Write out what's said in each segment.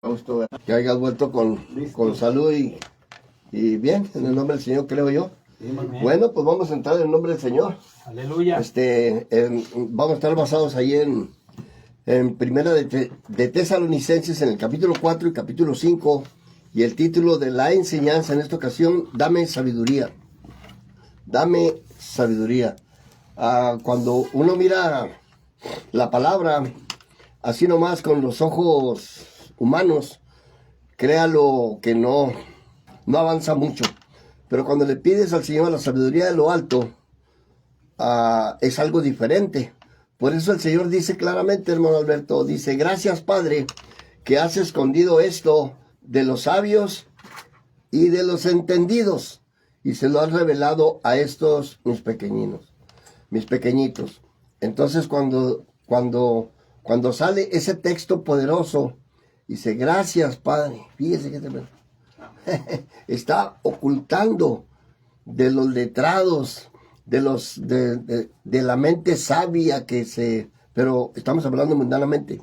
Gusto que hayas vuelto con salud y bien, en el nombre del Señor, creo yo. Bueno, pues vamos a entrar en el nombre del Señor. Aleluya. Vamos a estar basados ahí en Primera de Tesalonicenses, en el capítulo 4 y capítulo 5, y el título de la enseñanza en esta ocasión, Dame sabiduría. Dame sabiduría. Cuando uno mira la palabra así nomás con los ojos humanos, créalo que no avanza mucho. Pero cuando le pides al Señor la sabiduría de lo alto, es algo diferente. Por eso el Señor dice claramente, hermano Alberto, dice: gracias, Padre, que has escondido esto de los sabios y de los entendidos, y se lo has revelado a estos mis pequeñitos. Entonces cuando sale ese texto poderoso, dice: gracias, Padre. Fíjese que está ocultando de los letrados, de la mente sabia pero estamos hablando mundanamente.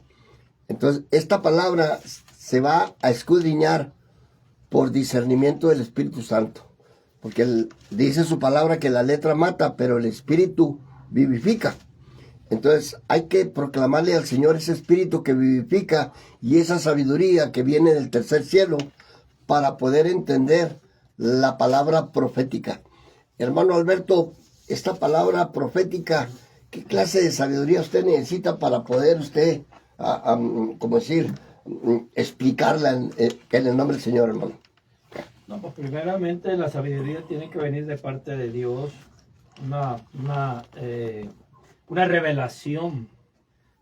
Entonces, esta palabra se va a escudriñar por discernimiento del Espíritu Santo. Porque él dice su palabra que la letra mata, pero el Espíritu vivifica. Entonces hay que proclamarle al Señor ese Espíritu que vivifica y esa sabiduría que viene del tercer cielo para poder entender la palabra profética. Hermano Alberto, esta palabra profética, ¿qué clase de sabiduría usted necesita para poder usted, explicarla en el nombre del Señor, hermano? No, pues primeramente la sabiduría tiene que venir de parte de Dios, una revelación.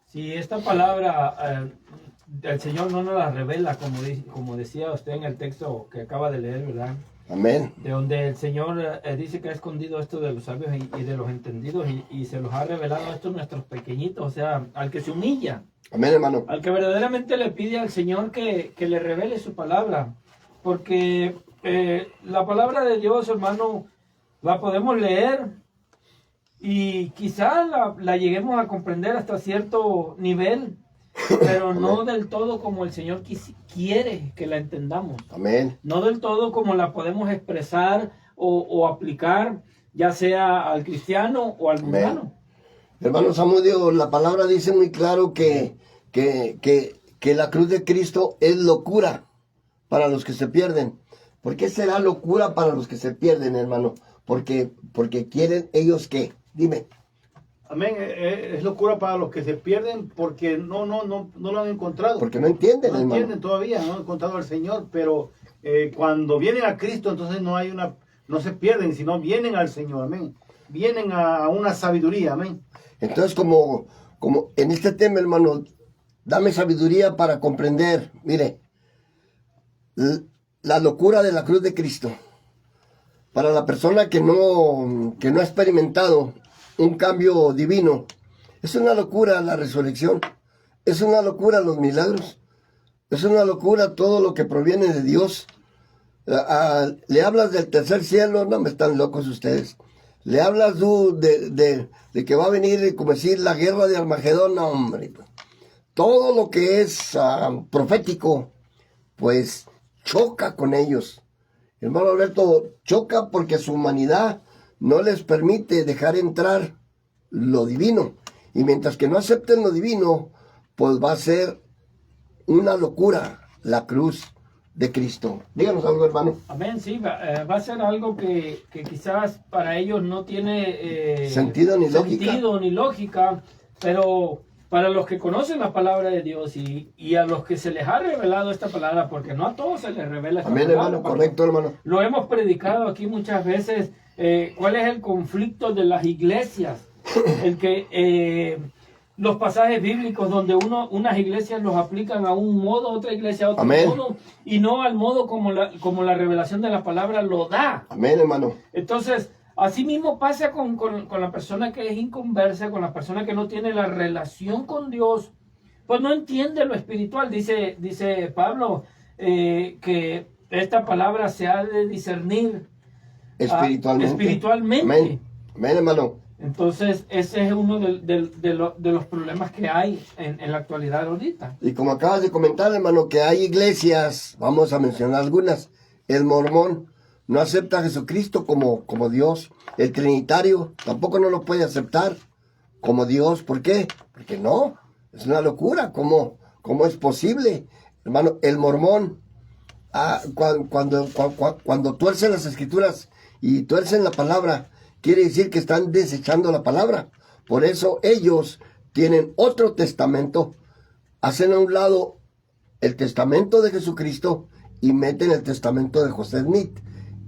Si esta palabra el Señor no nos la revela, como decía usted en el texto que acaba de leer, ¿verdad? Amén. De donde el Señor dice que ha escondido esto de los sabios y de los entendidos y se los ha revelado a estos nuestros pequeñitos, o sea, al que se humilla. Amén, hermano. Al que verdaderamente le pide al Señor que le revele su palabra. Porque la palabra de Dios, hermano, la podemos leer y quizás la lleguemos a comprender hasta cierto nivel, pero no del todo como el Señor quiere que la entendamos. Amén. No del todo como la podemos expresar o aplicar, ya sea al cristiano o al mundano. Hermano Samudio, la palabra dice muy claro que la cruz de Cristo es locura para los que se pierden. ¿Por qué será locura para los que se pierden, hermano? Porque quieren ellos ¿qué? Dime. Amén, es locura para los que se pierden porque no lo han encontrado. Porque no entienden, no hermano. Entienden todavía, no han encontrado al Señor, pero cuando vienen a Cristo, entonces no se pierden, sino vienen al Señor, amén. Vienen a una sabiduría, amén. Entonces, como en este tema, hermano, dame sabiduría para comprender, mire, la locura de la cruz de Cristo. Para la persona que no ha experimentado un cambio divino, es una locura la resurrección, es una locura los milagros, es una locura todo lo que proviene de Dios. Le hablas del tercer cielo, no me están locos ustedes. Le hablas de que va a venir, como decir, la guerra de Armagedón, no, hombre. Todo lo que es profético, pues choca con ellos. Hermano Alberto, choca porque su humanidad no les permite dejar entrar lo divino. Y mientras que no acepten lo divino, pues va a ser una locura la cruz de Cristo. Díganos algo, hermano. Amén, sí, va a ser algo que quizás para ellos no tiene sentido ni lógica, pero para los que conocen la palabra de Dios y a los que se les ha revelado esta palabra, porque no a todos se les revela esta Amén, palabra. hermano, correcto, hermano. Lo hemos predicado aquí muchas veces. ¿Cuál es el conflicto de las iglesias? El que los pasajes bíblicos donde unas iglesias los aplican a un modo, otra iglesia a otro Amén. modo, y no al modo como la revelación de la palabra lo da. Amén, hermano. Entonces, así mismo pasa con la persona que es inconversa, con la persona que no tiene la relación con Dios, pues no entiende lo espiritual. Dice Pablo que esta palabra se ha de discernir espiritualmente. Amén. Amén, hermano. Entonces, ese es uno de los problemas que hay en la actualidad ahorita. Y como acabas de comentar, hermano, que hay iglesias, vamos a mencionar algunas. El mormón no acepta a Jesucristo como Dios. El trinitario tampoco no lo puede aceptar como Dios. ¿Por qué? Porque no, es una locura. ¿Cómo es posible? Hermano, el mormón, cuando tuercen las escrituras y tuercen la palabra, quiere decir que están desechando la palabra. Por eso ellos tienen otro testamento, hacen a un lado el testamento de Jesucristo y meten el testamento de José Smith.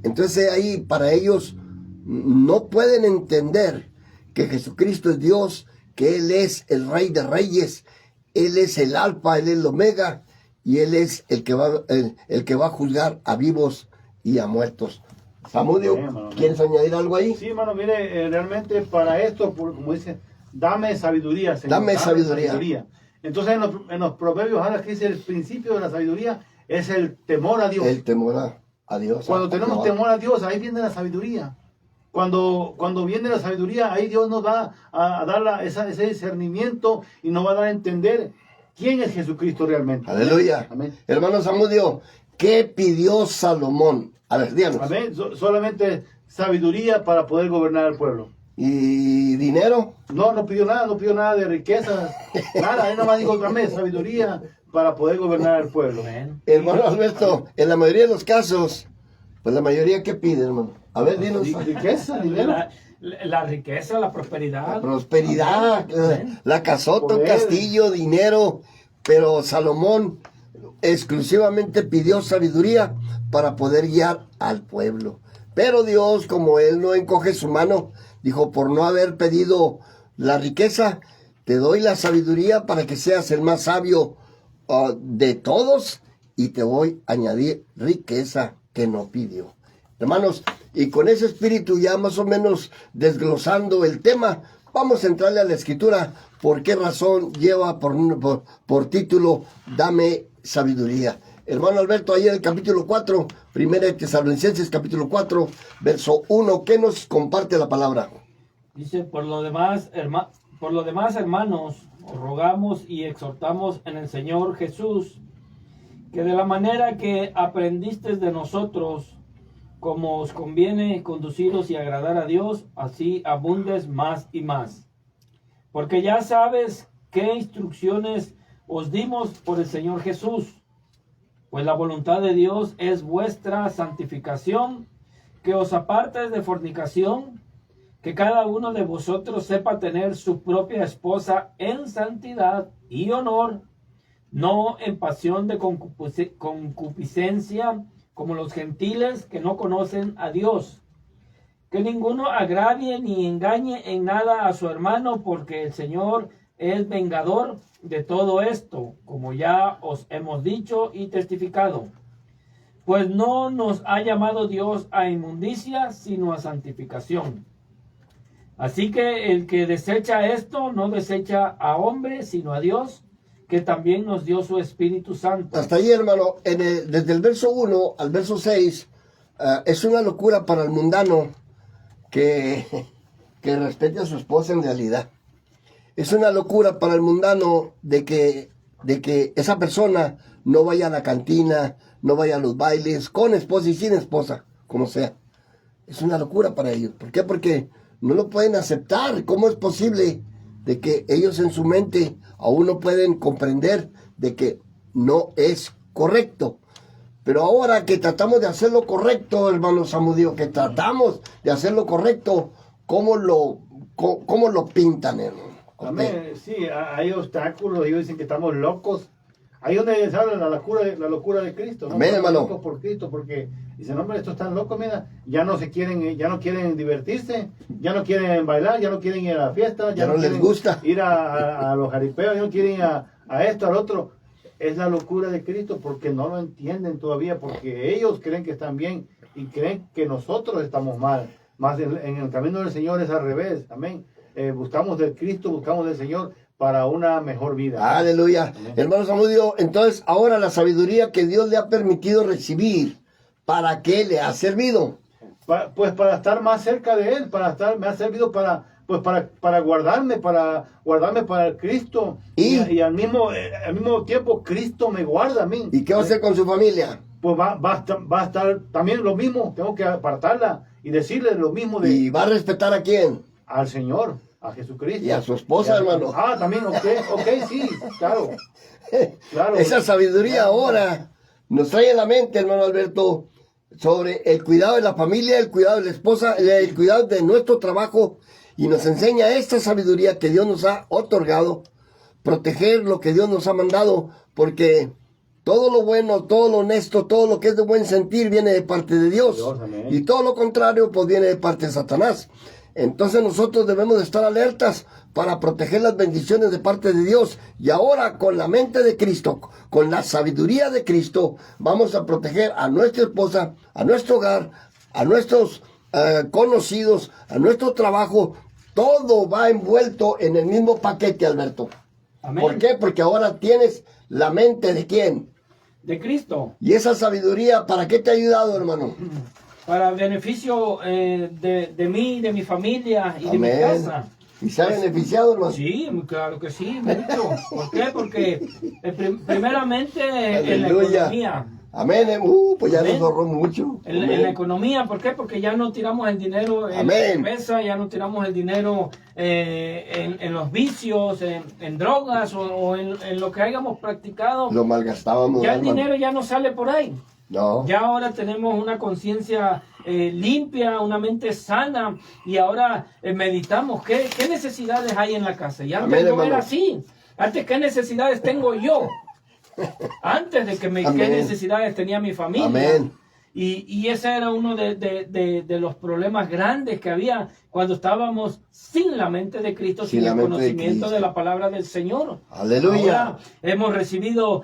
Entonces ahí para ellos no pueden entender que Jesucristo es Dios, que Él es el Rey de Reyes, Él es el Alfa, Él es el Omega, y Él es el que va a juzgar a vivos y a muertos. Samudio, ¿quieres añadir algo ahí? Sí, hermano, mire, realmente para esto, como dice, dame sabiduría, Señor. Dame sabiduría. Entonces en los proverbios habla que dice el principio de la sabiduría es el temor a Dios. El temor a Dios. Cuando tenemos temor a Dios, ahí viene la sabiduría. Cuando viene la sabiduría, ahí Dios nos va a dar ese discernimiento y nos va a dar a entender quién es Jesucristo realmente. Aleluya. Amén. Hermano Samudio, ¿qué pidió Salomón? A ver, díganos. Amén. Solamente sabiduría para poder gobernar al pueblo. ¿Y dinero? No pidió nada de riquezas, nada. Él nomás dijo también sabiduría para poder gobernar al pueblo. Hermano Alberto, en la mayoría de los casos, pues la mayoría, ¿qué pide, hermano? A ver, dinos. Riqueza, dinero. La riqueza, la prosperidad. La prosperidad, la casota, Poder. castillo, dinero. Pero Salomón exclusivamente pidió sabiduría para poder guiar al pueblo. Pero Dios, como Él no encoge su mano, dijo, por no haber pedido la riqueza, te doy la sabiduría para que seas el más sabio de todos y te voy a añadir riqueza que no pidió. Hermanos, y con ese espíritu ya más o menos desglosando el tema, vamos a entrarle a la escritura. ¿Por qué razón lleva por título Dame sabiduría? Hermano Alberto, ahí en el capítulo 4, 1 Tesalonicenses capítulo 4, verso 1, ¿qué nos comparte la palabra? Dice, por lo demás, hermanos, os rogamos y exhortamos en el Señor Jesús, que de la manera que aprendisteis de nosotros, como os conviene conduciros y agradar a Dios, así abundes más y más. Porque ya sabes qué instrucciones os dimos por el Señor Jesús. Pues la voluntad de Dios es vuestra santificación, que os apartes de fornicación, que cada uno de vosotros sepa tener su propia esposa en santidad y honor, no en pasión de concupiscencia, como los gentiles que no conocen a Dios. Que ninguno agravie ni engañe en nada a su hermano, porque el Señor es vengador de todo esto, como ya os hemos dicho y testificado. Pues no nos ha llamado Dios a inmundicia, sino a santificación. Así que el que desecha esto, no desecha a hombre, sino a Dios, que también nos dio su Espíritu Santo. Hasta ahí, hermano, desde el verso 1 al verso 6, es una locura para el mundano que respete a su esposa en realidad. Es una locura para el mundano de que esa persona no vaya a la cantina, no vaya a los bailes, con esposa y sin esposa, como sea. Es una locura para ellos. ¿Por qué? Porque no lo pueden aceptar. ¿Cómo es posible de que ellos en su mente aún no pueden comprender de que no es correcto? Pero ahora que tratamos de hacer lo correcto, hermano Samudio, que tratamos de hacer lo correcto, ¿cómo lo pintan, hermano? Amén. Sí, hay obstáculos, ellos dicen que estamos locos. Ahí donde sale la locura de Cristo, ¿no? Amén, hermano. Locos por Cristo, porque dicen, hombre, estos están locos, mira, ya no quieren divertirse, ya no quieren bailar, ya no quieren ir a la fiesta, ya no les gusta ir a los jaripeos, ya no quieren ir a esto, al otro. Es la locura de Cristo porque no lo entienden todavía, porque ellos creen que están bien y creen que nosotros estamos mal. Más en el camino del Señor es al revés, amén. Buscamos del Cristo, buscamos del Señor para una mejor vida. Aleluya. Amén. Hermano Samudio, entonces ahora la sabiduría que Dios le ha permitido recibir, ¿para qué le ha servido? Pues para estar más cerca de Él, me ha servido para pues para guardarme para el Cristo. Y al mismo tiempo Cristo me guarda a mí. ¿Y qué va a hacer con su familia? Pues va a estar también lo mismo. Tengo que apartarla y decirle lo mismo ¿Y va a respetar a quién? al Señor, a Jesucristo. Y a su esposa, hermano. También, ok, sí, claro. Claro. Esa sabiduría ahora nos trae a la mente, hermano Alberto, sobre el cuidado de la familia, el cuidado de la esposa, el cuidado de nuestro trabajo, y nos enseña esta sabiduría que Dios nos ha otorgado, proteger lo que Dios nos ha mandado, porque todo lo bueno, todo lo honesto, todo lo que es de buen sentir viene de parte de Dios, y todo lo contrario pues viene de parte de Satanás. Entonces nosotros debemos de estar alertas para proteger las bendiciones de parte de Dios. Y ahora con la mente de Cristo, con la sabiduría de Cristo, vamos a proteger a nuestra esposa, a nuestro hogar, a nuestros conocidos, a nuestro trabajo. Todo va envuelto en el mismo paquete, Alberto. Amén. ¿Por qué? Porque ahora tienes la mente de ¿quién? De Cristo. Y esa sabiduría, ¿para qué te ha ayudado, hermano? Para beneficio de mí, de mi familia y de mi Amén. casa. ¿Y se ha beneficiado, hermano? Sí, claro que sí, mucho. ¿Por qué? Porque primeramente en la Aleluya. economía. Amén. Pues ya Amén. nos ahorró mucho. En la economía, ¿por qué? Porque ya no tiramos el dinero en Amén. cerveza, ya no tiramos el dinero en los vicios, en drogas o en lo que hayamos practicado. Lo malgastábamos. Ya el hermano. dinero ya no sale por ahí. No. Ya ahora tenemos una conciencia limpia, una mente sana, y ahora meditamos qué necesidades hay en la casa. Y antes Amén, no era hermano. así. Antes, ¿qué necesidades tengo yo? Antes de qué Amén. necesidades tenía mi familia. Amén. Y ese era uno de los problemas grandes que había cuando estábamos sin la mente de Cristo, sin la el mente de conocimiento Cristo. de la palabra del Señor. Aleluya. Ahora hemos recibido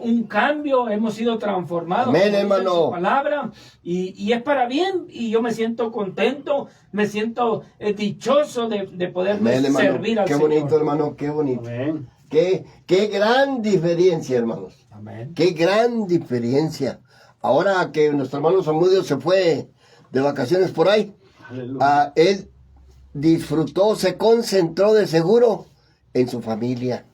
un cambio, hemos sido transformados Amén, como dice hermano. su palabra, y es para bien, y yo me siento contento, me siento dichoso de poder Amén, hermano. servir al Qué Señor. bonito, hermano. Qué bonito. Amén. Qué gran diferencia, hermanos. Amén. Qué gran diferencia. Ahora que nuestro hermano Samudio se fue de vacaciones por ahí, Aleluya. él disfrutó, se concentró de seguro en su familia.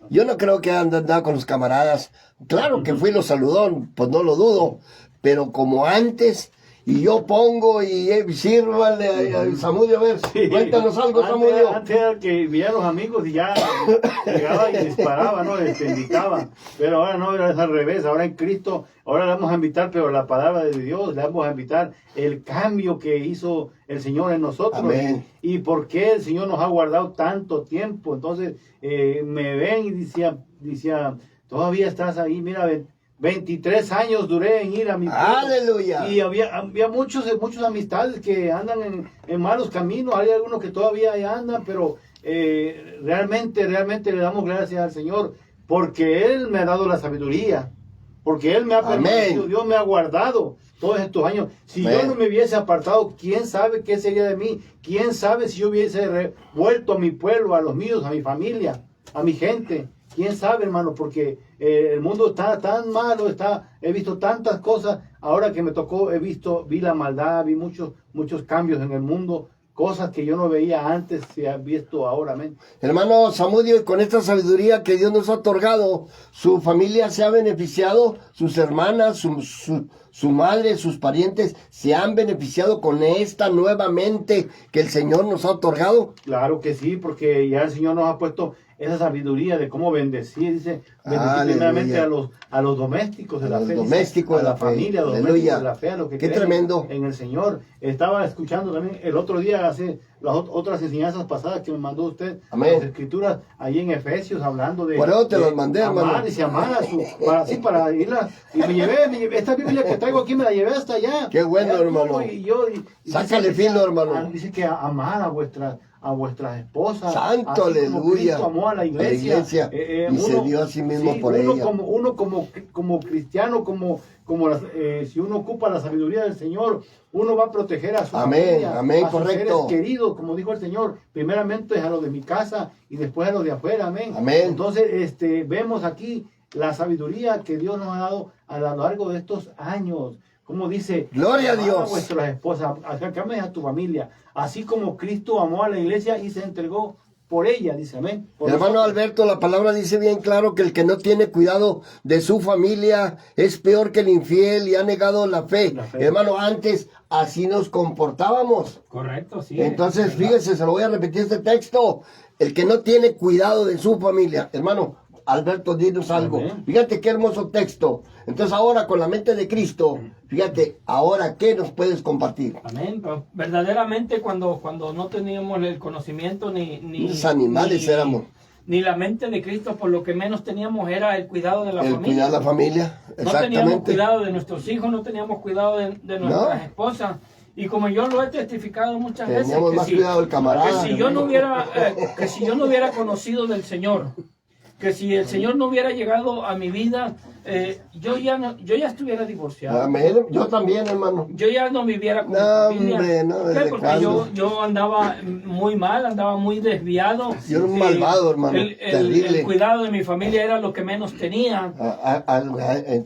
Yo no creo que haya andado con los camaradas. Claro que fui y los saludó, pues no lo dudo, pero como antes, y yo pongo y sírvale a Samudio, a ver, cuéntanos algo, Samudio. Antes era que veía a los amigos y ya llegaba y disparaba, ¿no? Indicaba. Pero ahora no, era al revés. Ahora en Cristo, ahora le vamos a invitar, pero la palabra de Dios, le vamos a invitar el cambio que hizo el Señor en nosotros. Amén. Y por qué el Señor nos ha guardado tanto tiempo. Entonces, me ven y decía, todavía estás ahí, mira, 23 años duré en ir a mi pueblo. Aleluya. Y había muchas amistades que andan en malos caminos. Hay algunos que todavía ahí andan, pero realmente le damos gracias al Señor porque Él me ha dado la sabiduría, porque Él me ha permitido, Amén. Dios me ha guardado todos estos años. Si Amén. yo no me hubiese apartado, ¿quién sabe qué sería de mí? ¿Quién sabe si yo hubiese vuelto a mi pueblo, a los míos, a mi familia, a mi gente? ¿Quién sabe, hermano? Porque el mundo está tan malo, he visto tantas cosas. Ahora que me tocó, vi la maldad, vi muchos cambios en el mundo, cosas que yo no veía antes, se han visto ahora, amén. Hermano Samudio, y con esta sabiduría que Dios nos ha otorgado, su familia se ha beneficiado, sus hermanas, su madre, sus parientes se han beneficiado con esta nueva mente que el Señor nos ha otorgado. Claro que sí, porque ya el Señor nos ha puesto esa sabiduría de cómo bendecir, dice, bendecir primeramente a los domésticos de la fe, domésticos dice, de a la la fe. familia, a los Aleluya. domésticos de la fe, a los que Qué creen tremendo. en el Señor. Estaba escuchando también el otro día, hace las otras enseñanzas pasadas que me mandó usted, Amén. las escrituras ahí en Efesios, hablando de... Por eso te de las mandé, hermano. amar, dice, amar a su... para irla... Y me llevé, esta Biblia que traigo aquí me la llevé hasta allá. Qué bueno, Allá hermano. estuvo, y Sácale dice, filo, hermano. Dice que amar a vuestras esposas. Santo, así como aleluya. Cristo amó a la iglesia. Y se dio a sí mismo por ella. Uno como cristiano, si uno ocupa la sabiduría del Señor, uno va a proteger a su Amén, familia, amén, a sus correcto. seres queridos, como dijo el Señor. Primeramente es a los de mi casa y después a los de afuera, amén. Amén. Entonces, vemos aquí la sabiduría que Dios nos ha dado a lo largo de estos años. como dice, Gloria a amad Dios. vuestras esposas, que ames a tu familia, así como Cristo amó a la iglesia y se entregó por ella, dice, amén. Por Hermano nosotros. Alberto, la palabra dice bien claro que el que no tiene cuidado de su familia es peor que el infiel y ha negado la fe. La fe. Hermano, antes así nos comportábamos. Correcto, sí. Entonces, es verdad. fíjese, se lo voy a repetir este texto. El que no tiene cuidado de su familia, hermano, Alberto, dinos algo. Amén. Fíjate qué hermoso texto. Entonces ahora con la mente de Cristo, fíjate, ahora qué nos puedes compartir. Amén. Pero verdaderamente cuando no teníamos el conocimiento ni Unos animales éramos. ni la mente de Cristo, por lo que menos teníamos era el cuidado de la El familia. cuidar la familia, No teníamos exactamente. cuidado de nuestros hijos, no teníamos cuidado de nuestras esposas. Y como yo lo he testificado muchas veces, Teníamos más cuidado del camarada. que si yo no hubiera conocido del Señor, que si el Señor no hubiera llegado a mi vida, yo ya estuviera divorciado. Amén. Yo también, hermano. Yo ya no viviera con mi No, familia. hombre, no, ¿Qué? ¿desde Porque cuándo? yo andaba muy mal, andaba muy desviado. Yo era un malvado, hermano, terrible. El cuidado de mi familia era lo que menos tenía.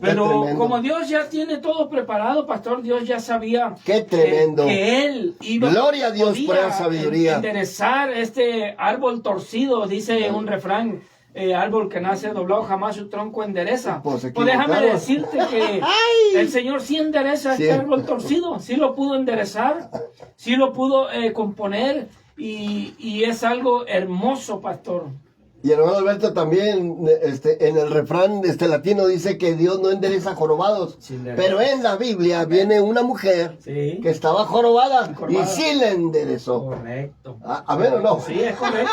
Pero Tremendo. como Dios ya tiene todo preparado, pastor, Dios ya sabía Qué tremendo. que Él iba Gloria a Dios por podía esa sabiduría. enderezar este árbol torcido, dice un refrán. Árbol que nace doblado jamás su tronco endereza. Pues se Pues déjame equivocaron. decirte que el Señor sí endereza Sí. este árbol torcido, sí lo pudo enderezar, sí lo pudo componer y es algo hermoso, pastor. Y el hermano Alberto también, en el refrán latino dice que Dios no endereza jorobados. Sí, endereza. Pero en la Biblia viene una mujer Sí. que estaba jorobada Jorobada. y sí le enderezó. Correcto. A ver o no. Sí, es correcto.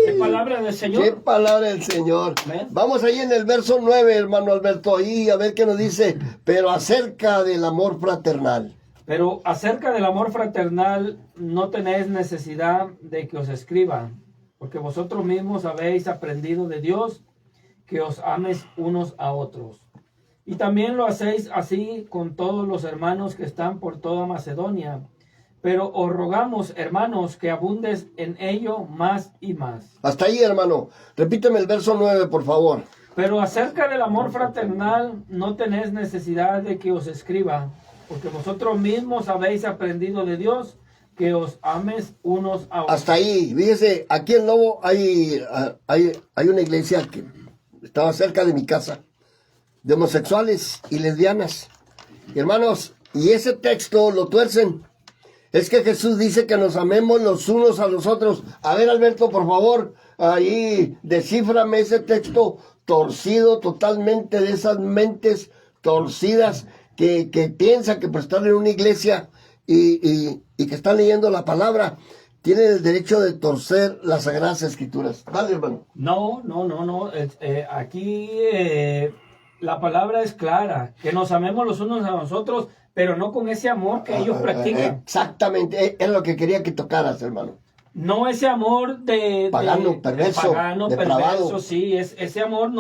Es palabra del Qué Señor. palabra del Señor. Amén. Vamos ahí en el verso 9, hermano Alberto, ahí a ver qué nos dice. Pero acerca del amor fraternal. Pero acerca del amor fraternal, no tenéis necesidad de que os escriba, porque vosotros mismos habéis aprendido de Dios que os améis unos a otros. Y también lo hacéis así con todos los hermanos que están por toda Macedonia. Pero os rogamos, hermanos, que abundes en ello más y más. Hasta ahí, hermano. Repíteme el verso 9, por favor. Pero acerca del amor fraternal, no tenéis necesidad de que os escriba, porque vosotros mismos habéis aprendido de Dios que os ames unos a otros. Hasta ahí. Fíjese, aquí en Lobo hay una iglesia que estaba cerca de mi casa, de homosexuales y lesbianas. Hermanos, y ese texto lo tuercen. Es que Jesús dice que nos amemos los unos a los otros. A ver, Alberto, por favor, ahí descíframe ese texto torcido totalmente, de esas mentes torcidas que piensan que por estar en una iglesia y que están leyendo la palabra, tienen el derecho de torcer las Sagradas Escrituras. Dale, hermano. No. Aquí la palabra es clara, que nos amemos los unos a nosotros, pero no con ese amor que ellos practican. Exactamente, es lo que quería que tocaras, hermano. No ese amor de Pagano, perverso, pagano, depravado. perverso, sí, ese amor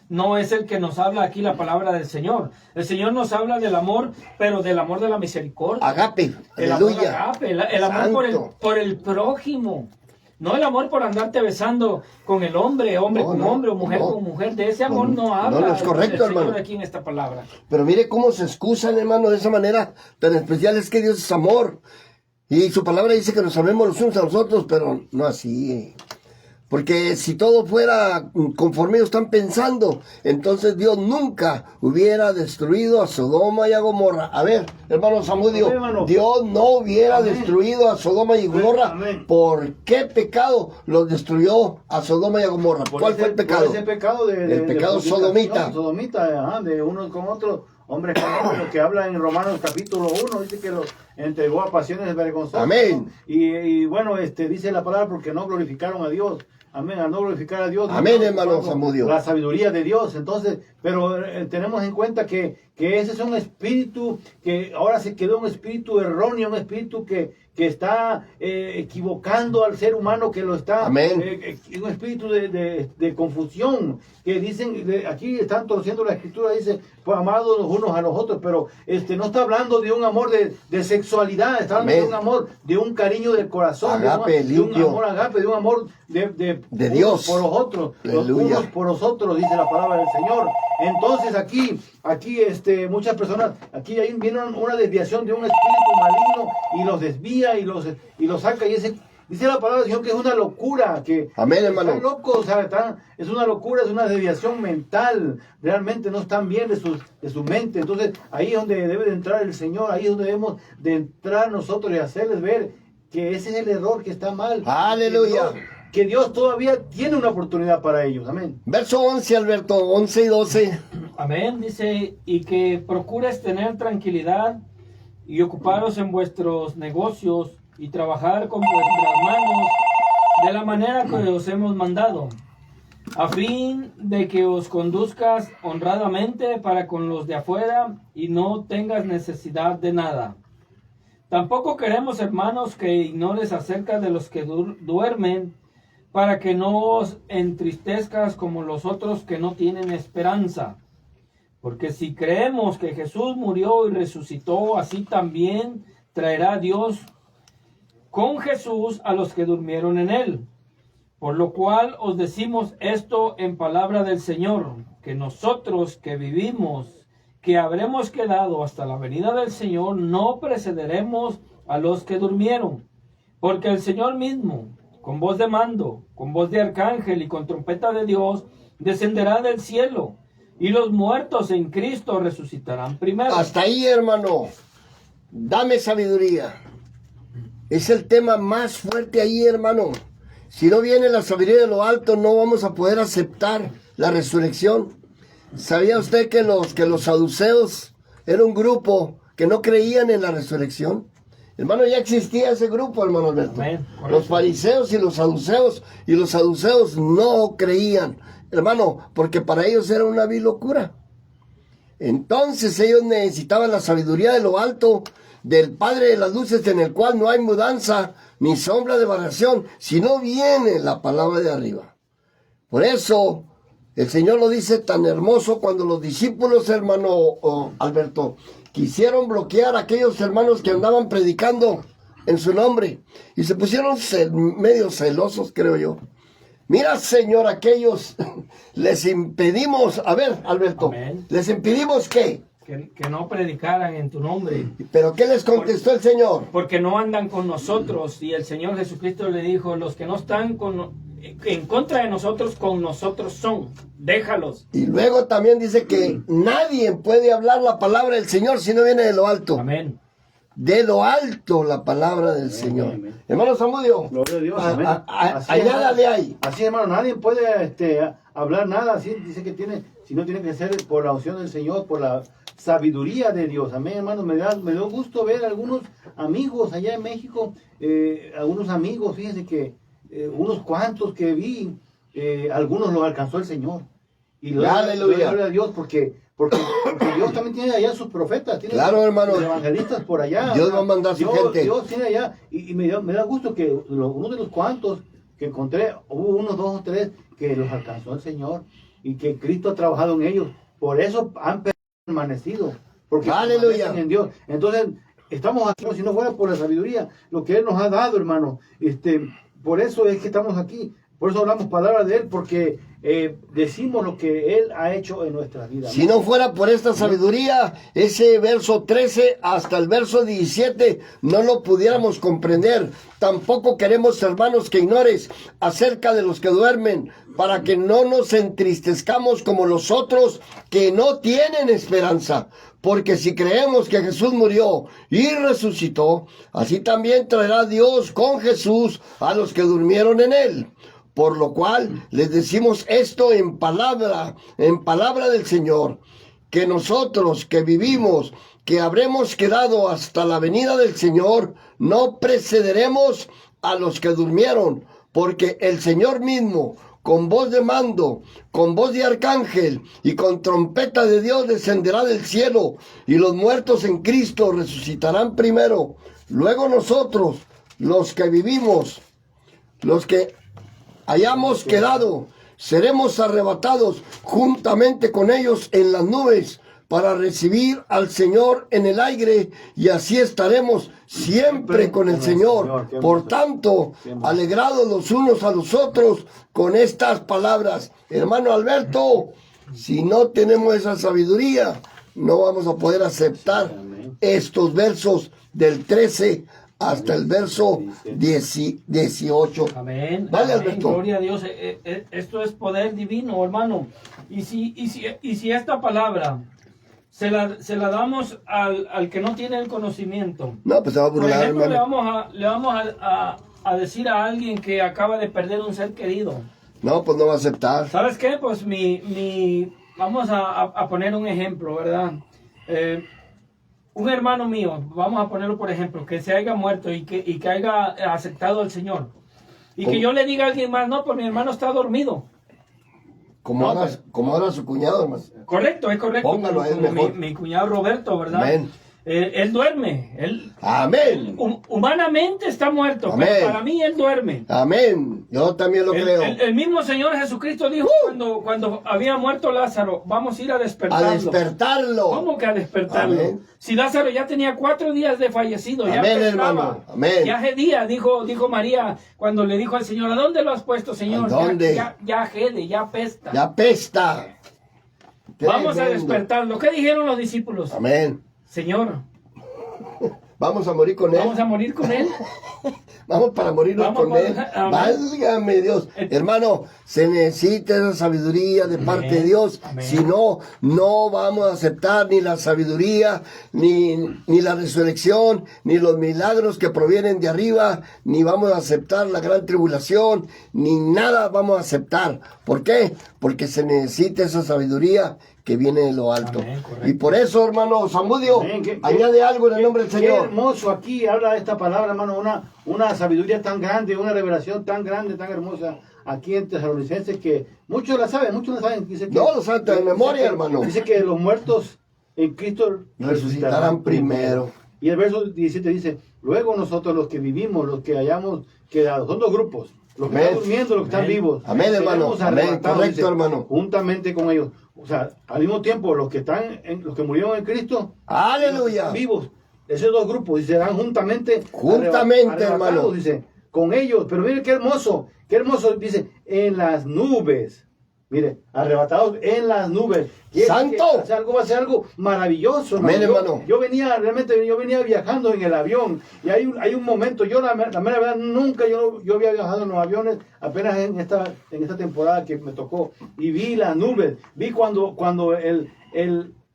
no es el que nos habla aquí la palabra del Señor. El Señor nos habla del amor, pero del amor de la misericordia. Agape, El amor aleluya. agape, el amor Santo. por el prójimo. No el amor por andarte besando con el hombre No, con no, hombre o mujer no. con mujer. De ese amor no habla no es correcto, el Señor hermano. aquí en esta palabra. Pero mire cómo se excusan, hermano, de esa manera tan especial. Es que Dios es amor. Y su palabra dice que nos amemos los unos a los otros, pero no así. Porque si todo fuera conforme ellos están pensando, entonces Dios nunca hubiera destruido a Sodoma y a Gomorra. A ver, hermano Samudio, Amén, hermano. Dios no hubiera Amén. destruido a Sodoma y Gomorra. Amén. ¿Por qué pecado los destruyó a Sodoma y a Gomorra? ¿Cuál fue el pecado? Por ese pecado El pecado de sodomita. Sodomita, ajá, de unos con otros, hombres con hombres, lo que habla en Romanos capítulo 1, dice que lo entregó a pasiones vergonzosas. Amén. ¿no? Y bueno, dice la palabra porque no glorificaron a Dios. Amén, al no glorificar a Dios. Amén, no hermano glorificamos Samudio. La sabiduría de Dios. Entonces, pero tenemos en cuenta que ese es un espíritu que ahora se quedó un espíritu erróneo, un espíritu que está equivocando al ser humano, que lo está, Amén. un espíritu de confusión, que dicen, aquí están torciendo la escritura, dice, pues amados los unos a los otros, pero no está hablando de un amor de sexualidad, está hablando de un amor, de un cariño del corazón, Agape, de un amor agape, de un amor de Dios por los otros, los unos por los otros, dice la palabra del Señor. Entonces aquí muchas personas, aquí viene una desviación de un espíritu maligno y los desvía y los saca, y dice la palabra del Señor que es una locura, que amén, hermano. están locos, o sea, es una locura, es una desviación mental, realmente no están bien de su mente. Entonces ahí es donde debe de entrar el Señor, ahí es donde debemos de entrar nosotros y hacerles ver que ese es el error, que está mal. Aleluya. Que Dios todavía tiene una oportunidad para ellos. Amén. Verso 11, Alberto, 11 y 12. Amén, dice, y que procures tener tranquilidad y ocuparos en vuestros negocios y trabajar con vuestras manos de la manera que os hemos mandado, a fin de que os conduzcas honradamente para con los de afuera y no tengas necesidad de nada. Tampoco queremos, hermanos, que ignores acerca de los que duermen, para que no os entristezcas como los otros que no tienen esperanza. Porque si creemos que Jesús murió y resucitó, así también traerá Dios con Jesús a los que durmieron en él. Por lo cual os decimos esto en palabra del Señor, que nosotros que vivimos, que habremos quedado hasta la venida del Señor, no precederemos a los que durmieron. Porque el Señor mismo, con voz de mando, con voz de arcángel y con trompeta de Dios, descenderá del cielo, y los muertos en Cristo resucitarán primero. Hasta ahí, hermano. Dame sabiduría. Es el tema más fuerte ahí, hermano. Si no viene la sabiduría de lo alto, no vamos a poder aceptar la resurrección. ¿Sabía usted que los saduceos era un grupo que no creían en la resurrección? Hermano, ya existía ese grupo, hermano Alberto. Amén. Los fariseos y los saduceos no creían, hermano, porque para ellos era una vil locura. Entonces ellos necesitaban la sabiduría de lo alto, del Padre de las luces, en el cual no hay mudanza ni sombra de variación, si no viene la palabra de arriba. Por eso el Señor lo dice tan hermoso cuando los discípulos, hermano Alberto, quisieron bloquear a aquellos hermanos que andaban predicando en su nombre y se pusieron medio celosos, creo yo. Mira, Señor, aquellos les impedimos, a ver, Alberto, amén, les impedimos ¿qué? que no predicaran en tu nombre. ¿Pero qué les contestó el Señor? Porque no andan con nosotros, y el Señor Jesucristo le dijo, los que no están en contra de nosotros, con nosotros son, déjalos. Y luego también dice que nadie puede hablar la palabra del Señor si no viene de lo alto. Amén. De lo alto la palabra del Señor. Amén. Hermano Samudio, Gloria a Dios. Amén. añádale ahí. Así, hermano, nadie puede hablar nada. Así dice que si no tiene que ser por la opción del Señor, por la sabiduría de Dios. Amén, hermano. Me da gusto ver algunos amigos allá en México, algunos amigos, fíjense que unos cuantos que vi, algunos los alcanzó el Señor. Y gloria a Dios, porque Dios también tiene allá sus profetas, tiene hermano, sus evangelistas por allá. Dios va a mandar su gente. Dios tiene allá, y me da gusto que uno de los cuantos que encontré, hubo unos 2 o 3 que los alcanzó el Señor, y que Cristo ha trabajado en ellos. Por eso han permanecido, porque permanecen en Dios. Entonces, estamos aquí, si no fuera por la sabiduría, lo que Él nos ha dado, hermano. Por eso es que estamos aquí. Por eso hablamos palabras de Él, porque decimos lo que Él ha hecho en nuestras vidas. Si no fuera por esta sabiduría, ese verso 13 hasta el verso 17 no lo pudiéramos comprender. Tampoco queremos, hermanos, que ignores acerca de los que duermen, para que no nos entristezcamos como los otros que no tienen esperanza. Porque si creemos que Jesús murió y resucitó, así también traerá Dios con Jesús a los que durmieron en él. Por lo cual les decimos esto en palabra del Señor, que nosotros que vivimos, que habremos quedado hasta la venida del Señor, no precederemos a los que durmieron, porque el Señor mismo, con voz de mando, con voz de arcángel y con trompeta de Dios descenderá del cielo, y los muertos en Cristo resucitarán primero. luego nosotros, los que vivimos, los que hayamos quedado, seremos arrebatados juntamente con ellos en las nubes para recibir al Señor en el aire, y así estaremos siempre con el Señor. Por tanto, alegrados los unos a los otros con estas palabras. Hermano Alberto, si no tenemos esa sabiduría, no vamos a poder aceptar estos versos del 13 hasta el verso 18. Amén. Vale, Amén. Alberto. Gloria a Dios. Esto es poder divino, hermano. Y si esta palabra se la damos al que no tiene el conocimiento. No, pues se va a Por burlar, ejemplo, hermano. le vamos a decir a alguien que acaba de perder un ser querido. No, pues no va a aceptar. ¿Sabes qué? Pues vamos a poner un ejemplo, ¿verdad? Un hermano mío, vamos a ponerlo por ejemplo, que se haya muerto y que haya aceptado al Señor. Y ¿Cómo? que yo le diga a alguien más, no, pues mi hermano está dormido. Como No, ahora su cuñado, hermano. Correcto, es correcto. Póngalo, es Como mejor. mi cuñado Roberto, ¿verdad? Amén. Él duerme. Él Amén. humanamente está muerto, Amén. pero para mí él duerme. Amén. Yo también lo creo. El mismo Señor Jesucristo dijo cuando había muerto Lázaro, vamos a ir a A despertarlo. despertarlo. ¿Cómo que a despertarlo? Amén. Si Lázaro ya tenía 4 días de fallecido, ya Amén, apestaba. hermano. Amén. Ya gedía, dijo María cuando le dijo al Señor, ¿a dónde lo has puesto, Señor? ¿A dónde? Ya gede, ya apesta. Ya pesta. Vamos a Tremendo. despertarlo. ¿Qué dijeron los discípulos? Amén. Señor, Vamos a morir con él. ¿vamos a morir con él? Vamos para morirnos Vamos con para- él. Amén. Válgame Dios. Hermano, se necesita esa sabiduría de parte de Dios. Amén. Si no, no vamos a aceptar ni la sabiduría, ni la resurrección, ni los milagros que provienen de arriba, ni vamos a aceptar la gran tribulación, ni nada vamos a aceptar. ¿Por qué? Porque se necesita esa sabiduría que viene de lo alto. Amén, correcto. Y por eso, hermano Zamudio, Amén. añade algo en el nombre del Qué Señor. hermoso aquí habla esta palabra, hermano, una sabiduría tan grande, una revelación tan grande, tan hermosa aquí en Tesalonicenses que muchos la saben. Dice que, No lo saben de dice memoria, que- hermano. Dice que los muertos en Cristo Resucitarán primero. Y el verso 17 dice, luego nosotros los que vivimos, los que hayamos quedado, son dos grupos, los que Amén. están durmiendo, los que están Amén. vivos. Amén, hermano. Seremos Amén. arrebatados, Correcto, hermano. juntamente con ellos. O sea, al mismo tiempo, los que murieron en Cristo, Aleluya. vivos, esos dos grupos, y serán juntamente Juntamente, arrebatados, hermano. dice, con ellos. Pero mire qué hermoso, dice, en las nubes. Mire, arrebatados en las nubes. Quiere decir ¡Santo! que va a ser algo maravilloso. Amén, Yo- hermano. Yo venía viajando en el avión y hay un momento, yo la mera verdad nunca yo había viajado en los aviones, apenas en esta temporada que me tocó, y vi las nubes, vi cuando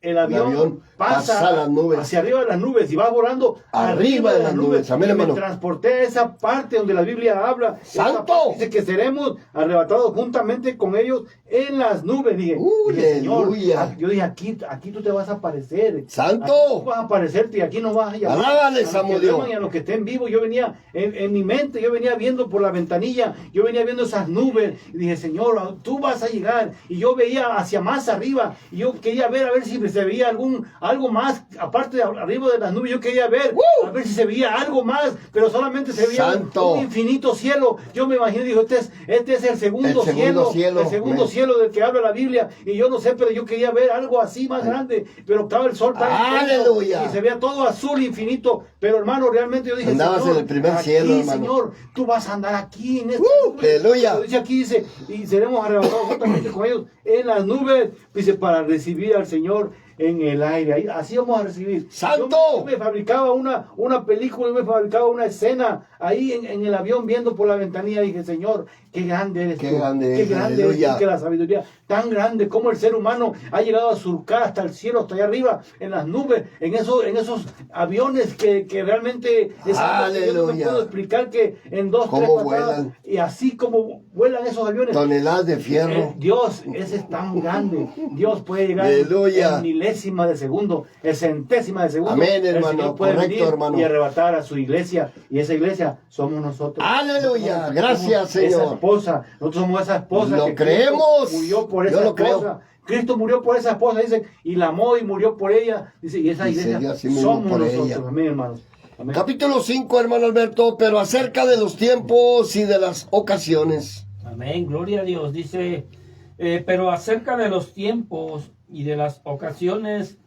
el avión pasa las nubes. hacia arriba de las nubes y va volando Arriba de las nubes. Amén, y me hermano. transporté a esa parte donde la Biblia habla. Esa ¡Santo! parte dice que seremos arrebatados juntamente con ellos en las nubes. Dije, Señor, Aleluya. yo dije, aquí tú te vas a aparecer. ¡Santo! Aquí tú vas a aparecerte y aquí nos vas a llamar. Alábale, A los que Samudio. duerman y a los que estén vivos. Yo venía en mi mente, yo venía viendo por la ventanilla, yo venía viendo esas nubes y dije, Señor, tú vas a llegar. Y yo veía hacia más arriba y yo quería ver a ver si se veía algo más, aparte de arriba de las nubes, yo quería ver, a ver si se veía algo más, pero solamente se veía Santo. un infinito cielo. Yo me imagino, dijo, este es el segundo cielo, el segundo amén. cielo del que habla la Biblia, y yo no sé, pero yo quería ver algo así más grande, pero estaba el sol tan intenso, ¡Aleluya! y se veía todo azul infinito, pero hermano, realmente yo dije, Andabas Señor, en el primer aquí, cielo, hermano. Señor, tú vas a andar aquí en esta ¡Aleluya! Dice aquí, dice, y seremos arrebatados juntamente con ellos en las nubes, dice, para recibir al Señor en el aire. Ahí, así vamos a recibir. ¡Santo! Yo me fabricaba una película, yo me fabricaba una escena ahí en el avión viendo por la ventanilla. Dije, Señor, qué grande eres Qué tú. grande Qué eres, grande eres aleluya. tú, que la sabiduría tan grande como el ser humano ha llegado a surcar hasta el cielo, hasta allá arriba, en las nubes, en esos aviones que realmente es algo que yo no me Aleluya. puedo explicar, que en 2, 3 ¿Cómo patadas, vuelan? y así como vuelan esos aviones. Toneladas de fierro. Dios, ese es tan grande. Dios puede llegar Aleluya. en milésima de segundo, en centésima de segundo. Amén, El hermano, Señor puede correcto, venir hermano. y arrebatar a su iglesia. Y esa iglesia somos nosotros. Aleluya. Gracias, Somos esa Señor. esposa. Nosotros somos esa esposa. Lo que Cristo creemos. murió por Yo esa lo creo. esposa. Cristo murió por esa esposa, dice, y la amó y murió por ella. Dice, y esa Y se dio iglesia a sí mismo somos por nosotros. ella. Amén, hermanos. Amén. Capítulo 5, hermano Alberto, pero acerca de los tiempos y de las ocasiones. Amén, gloria a Dios. Dice, pero acerca de los tiempos y de las ocasiones,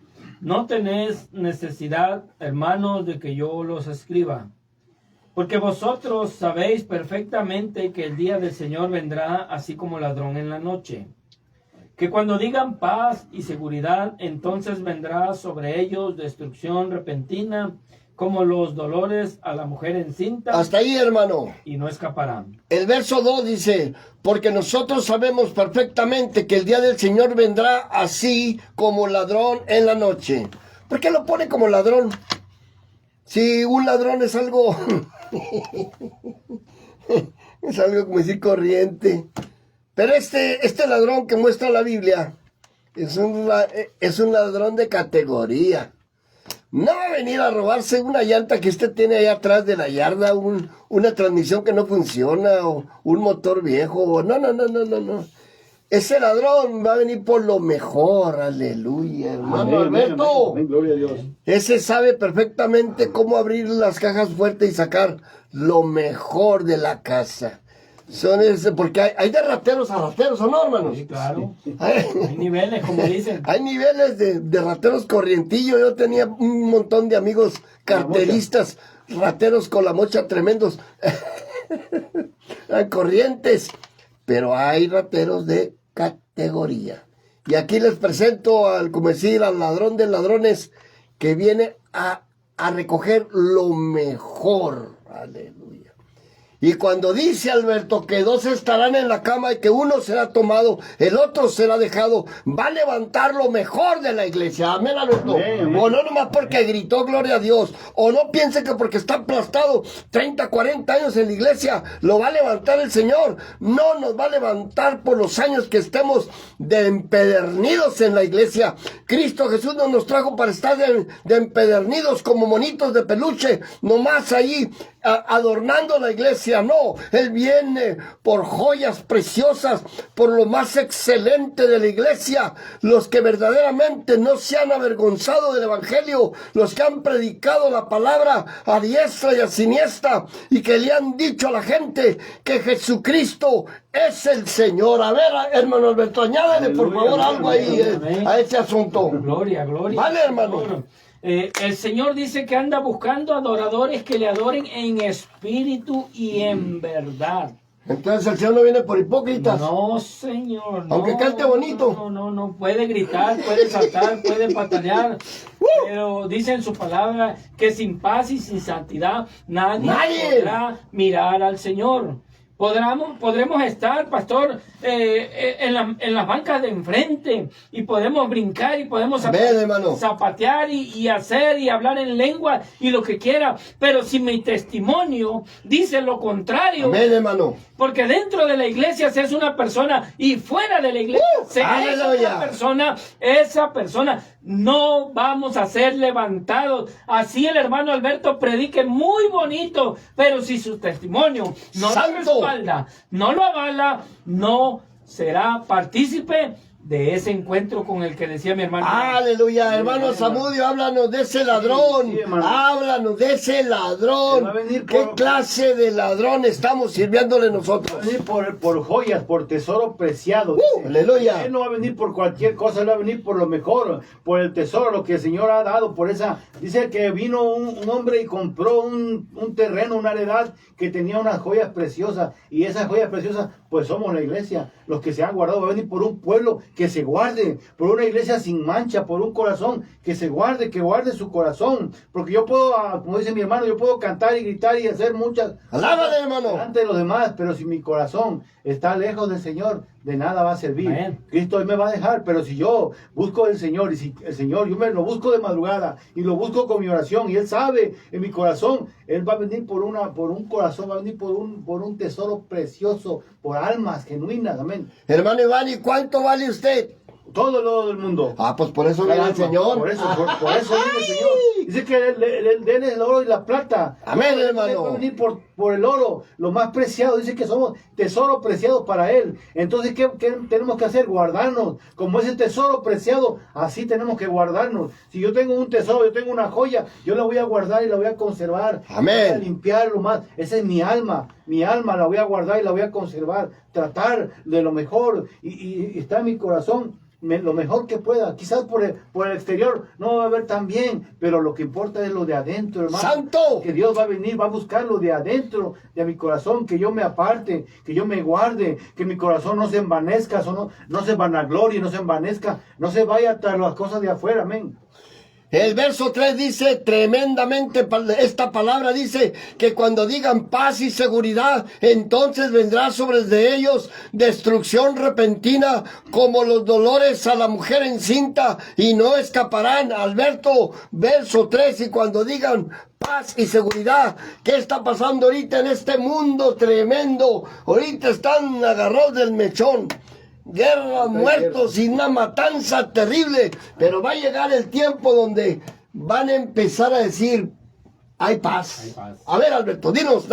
no tenéis necesidad, hermanos, de que yo los escriba. Porque vosotros sabéis perfectamente que el día del Señor vendrá así como ladrón en la noche. Que cuando digan paz y seguridad, entonces vendrá sobre ellos destrucción repentina, como los dolores a la mujer encinta, Hasta ahí, hermano. y no escaparán. El verso 2 dice, porque nosotros sabemos perfectamente que el día del Señor vendrá así como ladrón en la noche. ¿Por qué lo pone como ladrón? Si un ladrón es algo... es algo como decir corriente. Pero este ladrón que muestra la Biblia es un ladrón de categoría. No va a venir a robarse una llanta que usted tiene ahí atrás de la yarda, una transmisión que no funciona, o un motor viejo, o no. Ese ladrón va a venir por lo mejor, aleluya, hermano Alberto. Amén, gloria a Dios. Ese sabe perfectamente cómo abrir las cajas fuertes y sacar lo mejor de la casa. Porque hay de rateros a rateros, ¿o no, hermanos? Sí, claro. Hay Niveles, como dicen. hay niveles de rateros corrientillo. Yo tenía un montón de amigos carteristas, rateros con la mocha tremendos, corrientes. Pero hay rateros de categoría. Y aquí les presento al ladrón de ladrones que viene a recoger lo mejor. Aleluya. Y cuando dice Alberto que dos estarán en la cama y que uno será tomado, el otro será dejado, va a levantar lo mejor de la iglesia. Amén, Alberto. Amén. O no nomás porque gritó gloria a Dios. O no piense que porque está aplastado 30, 40 años en la iglesia, lo va a levantar el Señor. No, nos va a levantar por los años que estemos de empedernidos en la iglesia. Cristo Jesús no nos trajo para estar de empedernidos como monitos de peluche, nomás ahí adornando la iglesia. No, Él viene por joyas preciosas, por lo más excelente de la iglesia, los que verdaderamente no se han avergonzado del evangelio, los que han predicado la palabra a diestra y a siniestra y que le han dicho a la gente que Jesucristo es el Señor. A ver, hermano Alberto, añádale por favor algo ahí a ese asunto. Gloria. Vale, hermano. El Señor dice que anda buscando adoradores que le adoren en espíritu y en verdad. Entonces el Señor no viene por hipócritas. No, Señor. Aunque cante bonito. No. Puede gritar, puede saltar, puede patalear. Pero dice en su palabra que sin paz y sin santidad nadie podrá mirar al Señor. Podremos estar, pastor, en las bancas de enfrente y podemos brincar y podemos zapatear y hacer y hablar en lengua y lo que quiera, pero si mi testimonio dice lo contrario, amén, hermano. Porque dentro de la iglesia se es una persona y fuera de la iglesia se es otra persona, esa persona no vamos a ser levantados. Así el hermano Alberto predique muy bonito, pero si su testimonio no lo respalda, no lo avala, no será partícipe de ese encuentro con el que decía mi hermano. Aleluya, hermano Zamudio, háblanos de ese ladrón. Sí, háblanos de ese ladrón. ¿Qué clase de ladrón estamos sirviéndole nosotros? Va a venir por joyas, por tesoro preciado. Aleluya. Él no va a venir por cualquier cosa, él va a venir por lo mejor, por el tesoro, lo que el Señor ha dado, por esa. Dice que vino un hombre y compró un terreno, una heredad que tenía unas joyas preciosas, y esas joyas preciosas, pues somos la iglesia, los que se han guardado. Va a venir por un pueblo que se guarde, por una iglesia sin mancha, por un corazón que se guarde, que guarde su corazón, porque yo puedo, como dice mi hermano, yo puedo cantar y gritar y hacer muchas alábale, hermano, delante de los demás, pero si mi corazón está lejos del Señor, de nada va a servir. Amén. Cristo hoy me va a dejar, pero si yo busco al Señor, y si el Señor, yo me lo busco de madrugada y lo busco con mi oración, y Él sabe en mi corazón, Él va a venir por un corazón, va a venir por un tesoro precioso, por almas genuinas. Amén. Hermano Iván, ¿y cuánto vale usted? Todo lo del mundo. Pues por eso viene el Señor. Por eso viene el Señor. Dice que den el oro y la plata. Amén, No, hermano. Él va a venir por el oro, lo más preciado. Dice que somos tesoro preciado para Él. Entonces, ¿qué tenemos que hacer? Guardarnos. Como ese tesoro preciado, así tenemos que guardarnos. Si yo tengo un tesoro, yo tengo una joya, yo la voy a guardar y la voy a conservar. Amén. Voy a limpiar lo más. Esa es mi alma. Mi alma la voy a guardar y la voy a conservar. Tratar de lo mejor. Y está en mi corazón. Lo mejor que pueda, quizás por el exterior no va a ver tan bien, pero lo que importa es lo de adentro, hermano. ¡Santo! Que Dios va a venir, va a buscar lo de adentro de mi corazón, que yo me aparte, que yo me guarde, que mi corazón no se envanezca, no se vanaglorie, no se envanezca, no se vaya tras las cosas de afuera, amén. El verso 3 dice tremendamente, esta palabra dice que cuando digan paz y seguridad, entonces vendrá sobre de ellos destrucción repentina como los dolores a la mujer encinta y no escaparán. Alberto, verso 3, y cuando digan paz y seguridad, ¿qué está pasando ahorita en este mundo tremendo? Ahorita están agarrados del mechón. Guerra, muertos y una matanza terrible, pero va a llegar el tiempo donde van a empezar a decir hay paz. Hay paz. A ver, Alberto, dinos,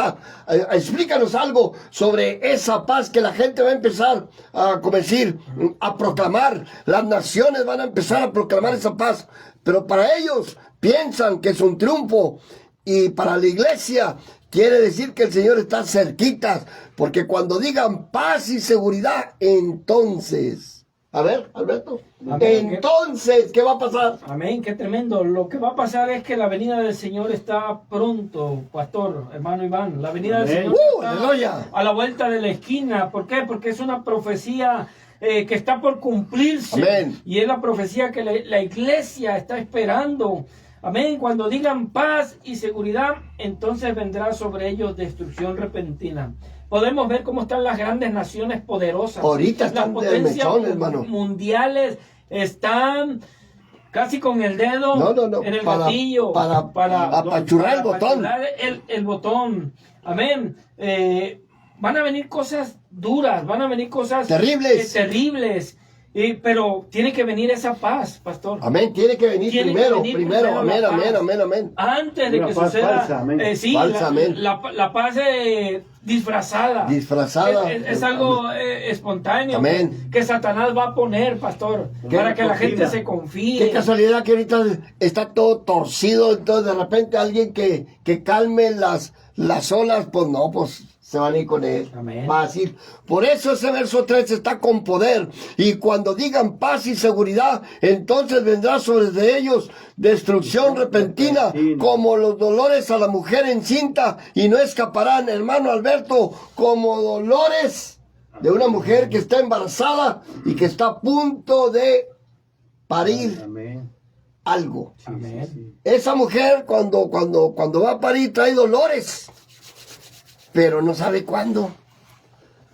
explícanos algo sobre esa paz que la gente va a empezar a, como decir, a proclamar. Las naciones van a empezar a proclamar esa paz, pero para ellos piensan que es un triunfo, y para la iglesia quiere decir que el Señor está cerquita, porque cuando digan paz y seguridad, entonces, a ver, Alberto, Amén. entonces, ¿qué va a pasar? Amén, qué tremendo. Lo que va a pasar es que la venida del Señor está pronto, pastor, hermano Iván. La venida del Amén. Señor está ¡Aleluya! a la vuelta de la esquina. ¿Por qué? Porque es una profecía que está por cumplirse. Amén. Y es la profecía que la iglesia está esperando. Amén. Cuando digan paz y seguridad, entonces vendrá sobre ellos destrucción repentina. Podemos ver cómo están las grandes naciones poderosas. Ahorita las están del potencias mechón, hermano. mundiales están casi con el dedo en el gatillo para apachurrar el botón. apachurrar el botón. Amén. Van a venir cosas duras, van a venir cosas Terribles. terribles. Pero tiene que venir esa paz, pastor. Amén, tiene que venir Tiene que primero, venir primero, primero amén, la paz. amén, amén, amén. Antes de Una que paz suceda, falsa, amén. sí, Falsa, amén. la paz disfrazada. Disfrazada. Es algo espontáneo Amén. que Satanás va a poner, pastor, ¿Qué? para que la Doctrina. gente se confíe. Qué casualidad que ahorita está todo torcido, entonces de repente alguien que calme las olas, pues no, pues se van a ir con él. Amén. Fácil. Por eso ese verso 3 está con poder. Y cuando digan paz y seguridad, entonces vendrá sobre de ellos destrucción repentina, como los dolores a la mujer encinta, y no escaparán, hermano Alberto, como dolores de una mujer que está embarazada y que está a punto de parir Amén. algo. Amén. Sí. Esa mujer cuando va a parir trae dolores, pero no sabe cuándo.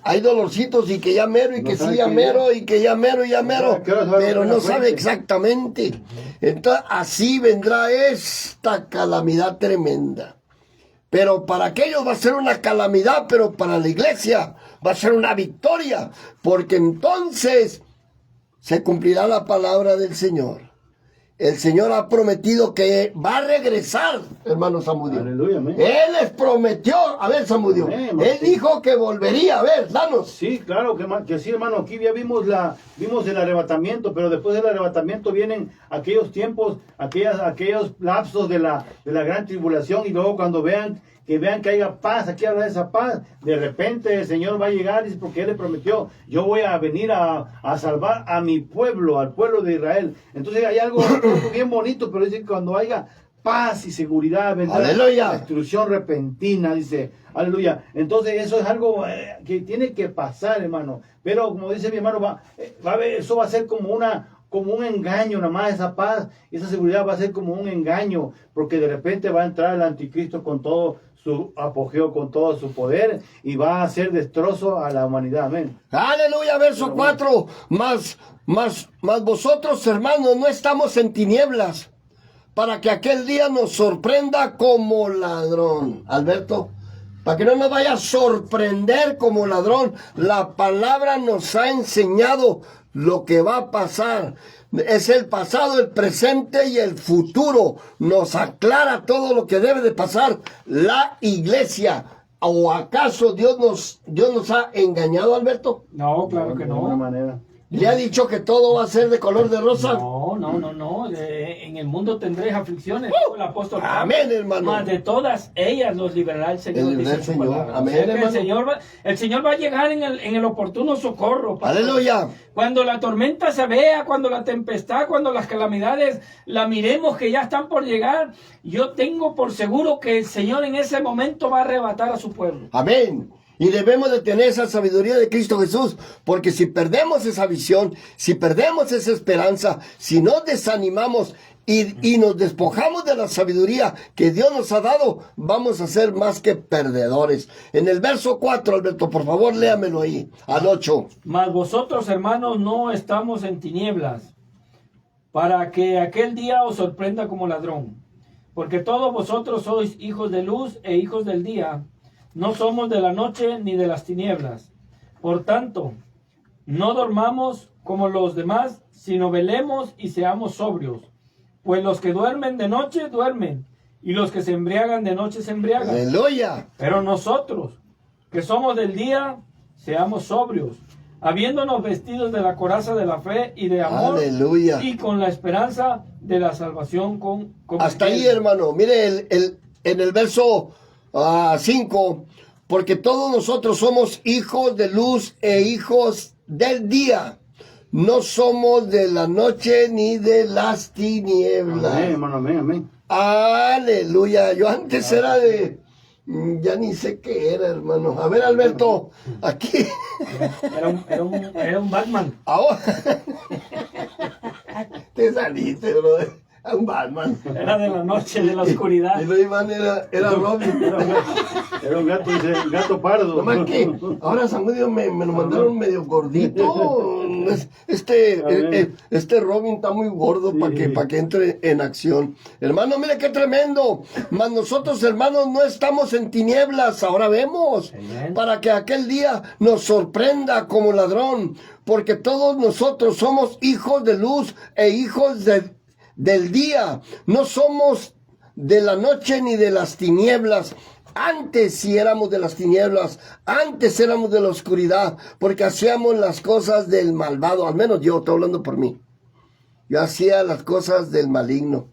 Hay dolorcitos y que ya mero y No que sabe sí ya qué mero y que ya mero y ya mero, ¿Qué hora sabe pero la no fuente? sabe exactamente. Entonces así vendrá esta calamidad tremenda. Pero para aquellos va a ser una calamidad, pero para la iglesia va a ser una victoria, porque entonces se cumplirá la palabra del Señor. El Señor ha prometido que va a regresar, hermano Samudio. Aleluya, amén. Él les prometió, a ver, Samudio, Amén, él dijo que volvería, a ver, danos. Sí, claro que sí, hermano. Aquí ya vimos el arrebatamiento, pero después del arrebatamiento vienen aquellos tiempos, aquellos lapsos de la gran tribulación, y luego cuando vean que haya paz, aquí habla de esa paz, de repente el Señor va a llegar, dice, porque Él le prometió, yo voy a venir a salvar a mi pueblo, al pueblo de Israel. Entonces hay algo bien bonito, pero dice que cuando haya paz y seguridad, vendrá Aleluya. destrucción repentina, dice, aleluya. Entonces eso es algo que tiene que pasar, hermano. Pero como dice mi hermano, va a ver, eso va a ser como un engaño, nada más esa paz, esa seguridad va a ser como un engaño, porque de repente va a entrar el anticristo con todo su apogeo, con todo su poder, y va a hacer destrozo a la humanidad, amén. Aleluya, verso 4, más vosotros, hermanos, no estamos en tinieblas, para que aquel día nos sorprenda como ladrón. Alberto, para que no nos vaya a sorprender como ladrón, la palabra nos ha enseñado lo que va a pasar. Es el pasado, el presente y el futuro. Nos aclara todo lo que debe de pasar la iglesia. ¿O acaso Dios nos ha engañado, Alberto? No, claro que De alguna no. manera. ¿Le ha dicho que todo va a ser de color de rosa? No. En el mundo tendréis aflicciones, dijo el apóstol Pablo. Amén, hermano. Mas de todas ellas los librará el Señor. El librará dice el su Señor. palabra. Amén, O sea que hermano. el Señor va a llegar en el oportuno socorro. pastor. Aleluya. Cuando la tormenta se vea, cuando la tempestad, cuando las calamidades la miremos que ya están por llegar, yo tengo por seguro que el Señor en ese momento va a arrebatar a su pueblo. Amén. Y debemos de tener esa sabiduría de Cristo Jesús, porque si perdemos esa visión, si perdemos esa esperanza, si nos desanimamos y nos despojamos de la sabiduría que Dios nos ha dado, vamos a ser más que perdedores. En el verso 4, Alberto, por favor, léamelo ahí, al 8. Mas vosotros, hermanos, no estamos en tinieblas, para que aquel día os sorprenda como ladrón. Porque todos vosotros sois hijos de luz e hijos del día. No somos de la noche ni de las tinieblas. Por tanto, no dormamos como los demás, sino velemos y seamos sobrios. Pues los que duermen de noche, duermen, y los que se embriagan de noche, se embriagan. Aleluya. Pero nosotros, que somos del día, seamos sobrios, habiéndonos vestidos de la coraza de la fe y de amor, Aleluya. y con la esperanza de la salvación con Hasta ahí, hermano. Mire en el verso 5, porque todos nosotros somos hijos de luz e hijos del día. No somos de la noche ni de las tinieblas. Amén, hermano, amén, amén. Aleluya. Yo antes era de... Ya ni sé qué era, hermano. A ver, Alberto, aquí. Era un Batman. Ahora. Te saliste, brother. A un Batman. Era de la noche, de la oscuridad. Y lo Iván era Robin. Era un gato, dice, gato pardo. Nomás que ahora Samudio me lo mandaron medio gordito. Este Robin está muy gordo para que entre en acción. Hermano, mire qué tremendo. Mas nosotros, hermanos, no estamos en tinieblas, ahora vemos. Amén. Para que aquel día nos sorprenda como ladrón. Porque todos nosotros somos hijos de luz e hijos del día. No somos de la noche ni de las tinieblas. Antes sí éramos de las tinieblas, antes éramos de la oscuridad, porque hacíamos las cosas del malvado, al menos yo, estoy hablando por mí. Yo hacía las cosas del maligno.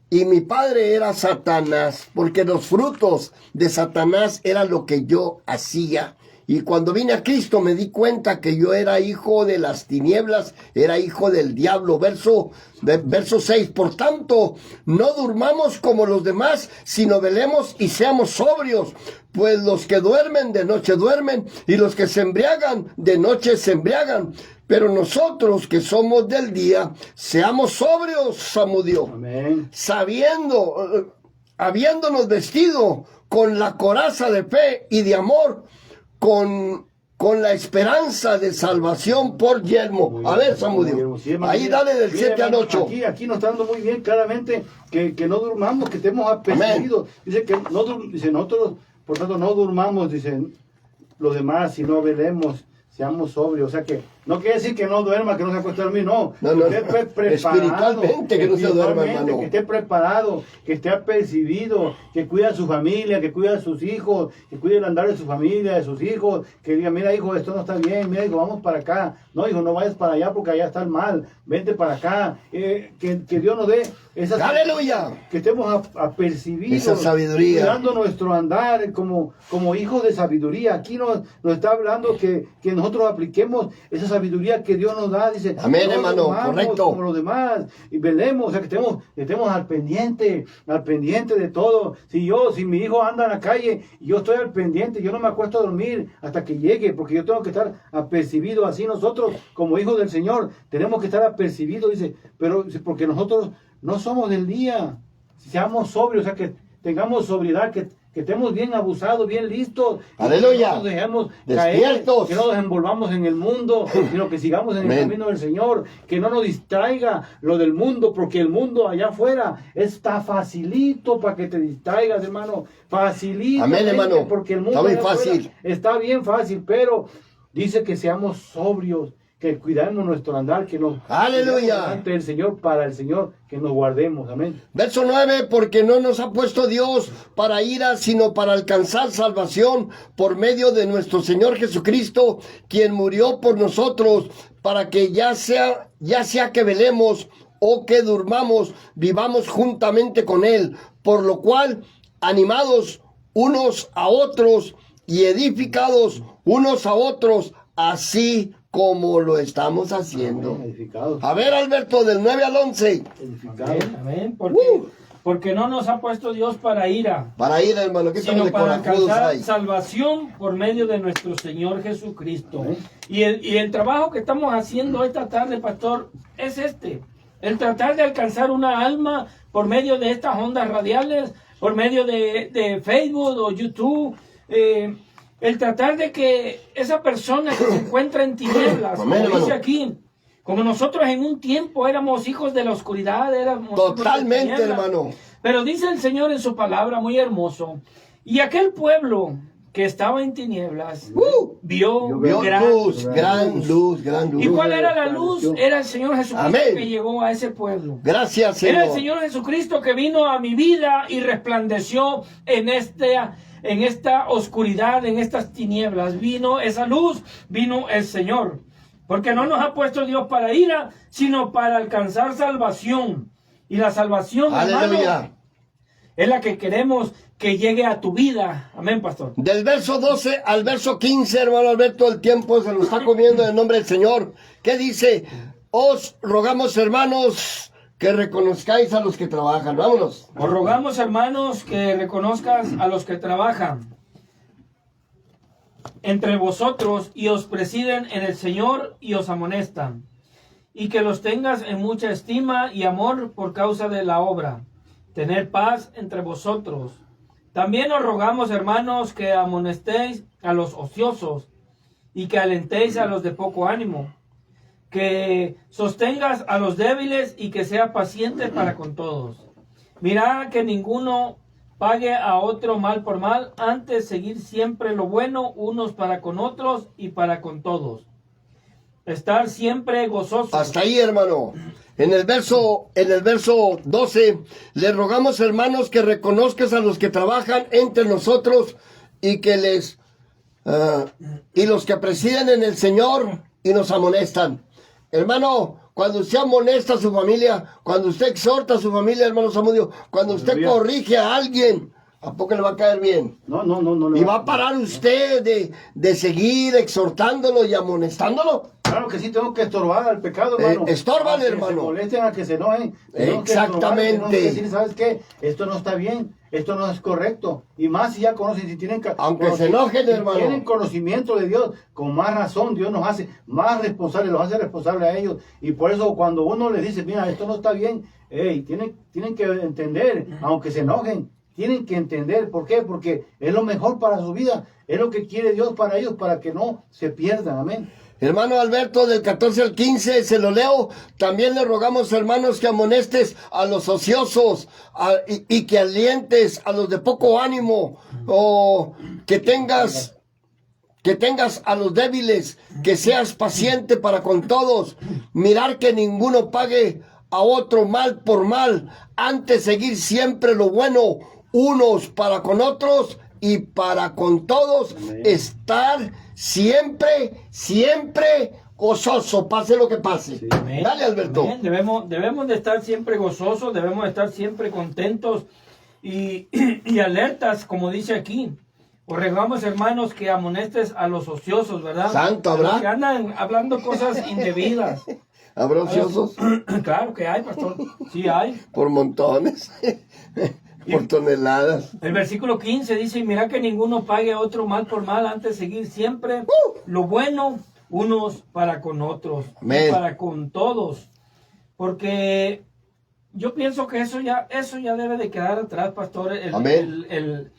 Y mi padre era Satanás, porque los frutos de Satanás eran lo que yo hacía. Y cuando vine a Cristo me di cuenta que yo era hijo de las tinieblas, era hijo del diablo. Verso 6, por tanto, no durmamos como los demás, sino velemos y seamos sobrios. Pues los que duermen de noche duermen, y los que se embriagan de noche se embriagan. Pero nosotros que somos del día, seamos sobrios, Samudio, Amén. habiéndonos vestido con la coraza de fe y de amor, con la esperanza de salvación por yelmo. A ver, Samudio, Sí, hermano, ahí dale del 7 al 8. Aquí nos está dando muy bien claramente que no durmamos, que estemos apercibidos. Dice que dice nosotros, por tanto, no durmamos, dicen los demás, sino velemos, seamos sobrios. O sea que no quiere decir que no duerma, que no se acueste a dormir, no. No, Que esté preparado, espiritualmente que no se duerma, hermano. que esté preparado, que esté apercibido, que cuide a su familia, que cuide a sus hijos, que cuide el andar de su familia, de sus hijos, que diga, mira hijo, esto no está bien, mira hijo, vamos para acá. No hijo, no vayas para allá porque allá está el mal, vente para acá. Que Dios nos dé esa ¡Aleluya! que estemos apercibidos, Esa sabiduría. cuidando nuestro andar como hijos de sabiduría. Aquí nos está hablando que nosotros apliquemos esa sabiduría que Dios nos da. Dice, amén, no hermano, durmamos correcto. como los demás, y velemos, o sea, que estemos al pendiente de todo. Si mi hijo anda en la calle, y yo estoy al pendiente, yo no me acuesto a dormir hasta que llegue, porque yo tengo que estar apercibido. Así nosotros, como hijos del Señor, tenemos que estar apercibidos, dice, pero porque nosotros no somos del día, seamos sobrios, o sea, que tengamos sobriedad, que estemos bien abusados, bien listos. Aleluya. Que no nos dejemos Despiertos. caer, que no nos envolvamos en el mundo, sino que sigamos en el Amén. camino del Señor, que no nos distraiga lo del mundo, porque el mundo allá afuera está facilito para que te distraigas, hermano, facilito. Amén, hermano. Porque el mundo Está muy allá afuera fácil. está bien fácil, pero dice que seamos sobrios, que cuidemos nuestro andar, que nos Aleluya. ante el Señor, para el Señor, que nos guardemos. Amén. Verso 9, porque no nos ha puesto Dios para ira, sino para alcanzar salvación por medio de nuestro Señor Jesucristo, quien murió por nosotros, para que ya sea que velemos o que durmamos, vivamos juntamente con Él, por lo cual, animados unos a otros y edificados unos a otros, así como lo estamos haciendo. Amén. Edificados. A ver, Alberto, del 9 al 11. Edificados. Amén, amén. Porque no nos ha puesto Dios para ira, Para ir, hermano, que estamos sino de para corajudos alcanzar ahí. salvación por medio de nuestro Señor Jesucristo. Amén. Y el trabajo que estamos haciendo esta tarde, pastor, es el tratar de alcanzar una alma por medio de estas ondas radiales, por medio de Facebook o YouTube, el tratar de que esa persona que se encuentra en tinieblas, como Amén, dice hermano. aquí, como nosotros en un tiempo éramos hijos de la oscuridad, éramos hijos de Totalmente, tinieblas. hermano. Pero dice el Señor en su palabra, muy hermoso, y aquel pueblo que estaba en tinieblas vio Vio gran luz, gran luz, gran luz. ¿Y cuál era la luz? Era el Señor Jesucristo Amén. que llegó a ese pueblo. Gracias, Era el Señor. Señor Jesucristo que vino a mi vida y resplandeció en esta oscuridad, en estas tinieblas. Vino esa luz, vino el Señor. Porque no nos ha puesto Dios para ira, sino para alcanzar salvación. Y la salvación, hermano, Aleluya. es la que queremos que llegue a tu vida. Amén, pastor. Del verso 12 al verso 15, hermano Alberto, el tiempo se nos está comiendo en el nombre del Señor. ¿Qué dice? Os rogamos, hermanos, que reconozcáis a los que trabajan. Vámonos. Os rogamos, hermanos, que reconozcas a los que trabajan entre vosotros y os presiden en el Señor y os amonestan, y que los tengas en mucha estima y amor por causa de la obra. Tener paz entre vosotros. También os rogamos, hermanos, que amonestéis a los ociosos y que alentéis a los de poco ánimo, que sostengas a los débiles y que sea paciente para con todos. Mirad que ninguno pague a otro mal por mal, antes seguir siempre lo bueno unos para con otros y para con todos. Estar siempre gozosos. Hasta ahí, hermano. En el verso 12, le rogamos, hermanos, que reconozcas a los que trabajan entre nosotros y que y los que presiden en el Señor y nos amonestan. Hermano, cuando usted amonesta a su familia, cuando usted exhorta a su familia, hermano Samudio, cuando usted Aleluya. corrige a alguien, ¿a poco le va a caer bien? No. ¿Y va a parar usted de seguir exhortándolo y amonestándolo? Claro que sí, tengo que estorbar al pecado, hermano. Estórbale, A que hermano. se molesten, a que se enojen. Tenemos que Exactamente. estorbar, tenemos que decir, ¿sabes qué? Esto no está bien, esto no es correcto. Y más si ya conocen, si tienen Aunque se enojen, si hermano. tienen conocimiento de Dios, con más razón Dios nos hace más responsables, los hace responsables a ellos. Y por eso cuando uno les dice, mira, esto no está bien, tienen que entender, aunque se enojen. Tienen que entender, ¿por qué? Porque es lo mejor para su vida, es lo que quiere Dios para ellos, para que no se pierdan, amén. Hermano Alberto, del 14 al 15, se lo leo. También le rogamos, hermanos, que amonestes a los ociosos y que alientes a los de poco ánimo, o que tengas a los débiles, que seas paciente para con todos. Mirar que ninguno pague a otro mal por mal, antes seguir siempre lo bueno, unos para con otros y para con todos. Amén. Estar siempre gozoso, pase lo que pase. Sí. Amén. Dale, Alberto. Amén. Debemos de estar siempre gozosos, debemos de estar siempre contentos y alertas, como dice aquí. Os rogamos, hermanos, que amonestes a los ociosos, ¿verdad? Santo, A los ¿habrá? que andan hablando cosas indebidas. ¿Habrá ociosos? Claro que hay, pastor. Sí hay. Por montones, por toneladas. El versículo 15 dice, y mira que ninguno pague a otro mal por mal, antes seguir siempre lo bueno unos para con otros, Amén. y para con todos. Porque yo pienso que eso ya debe de quedar atrás, pastor, Amén.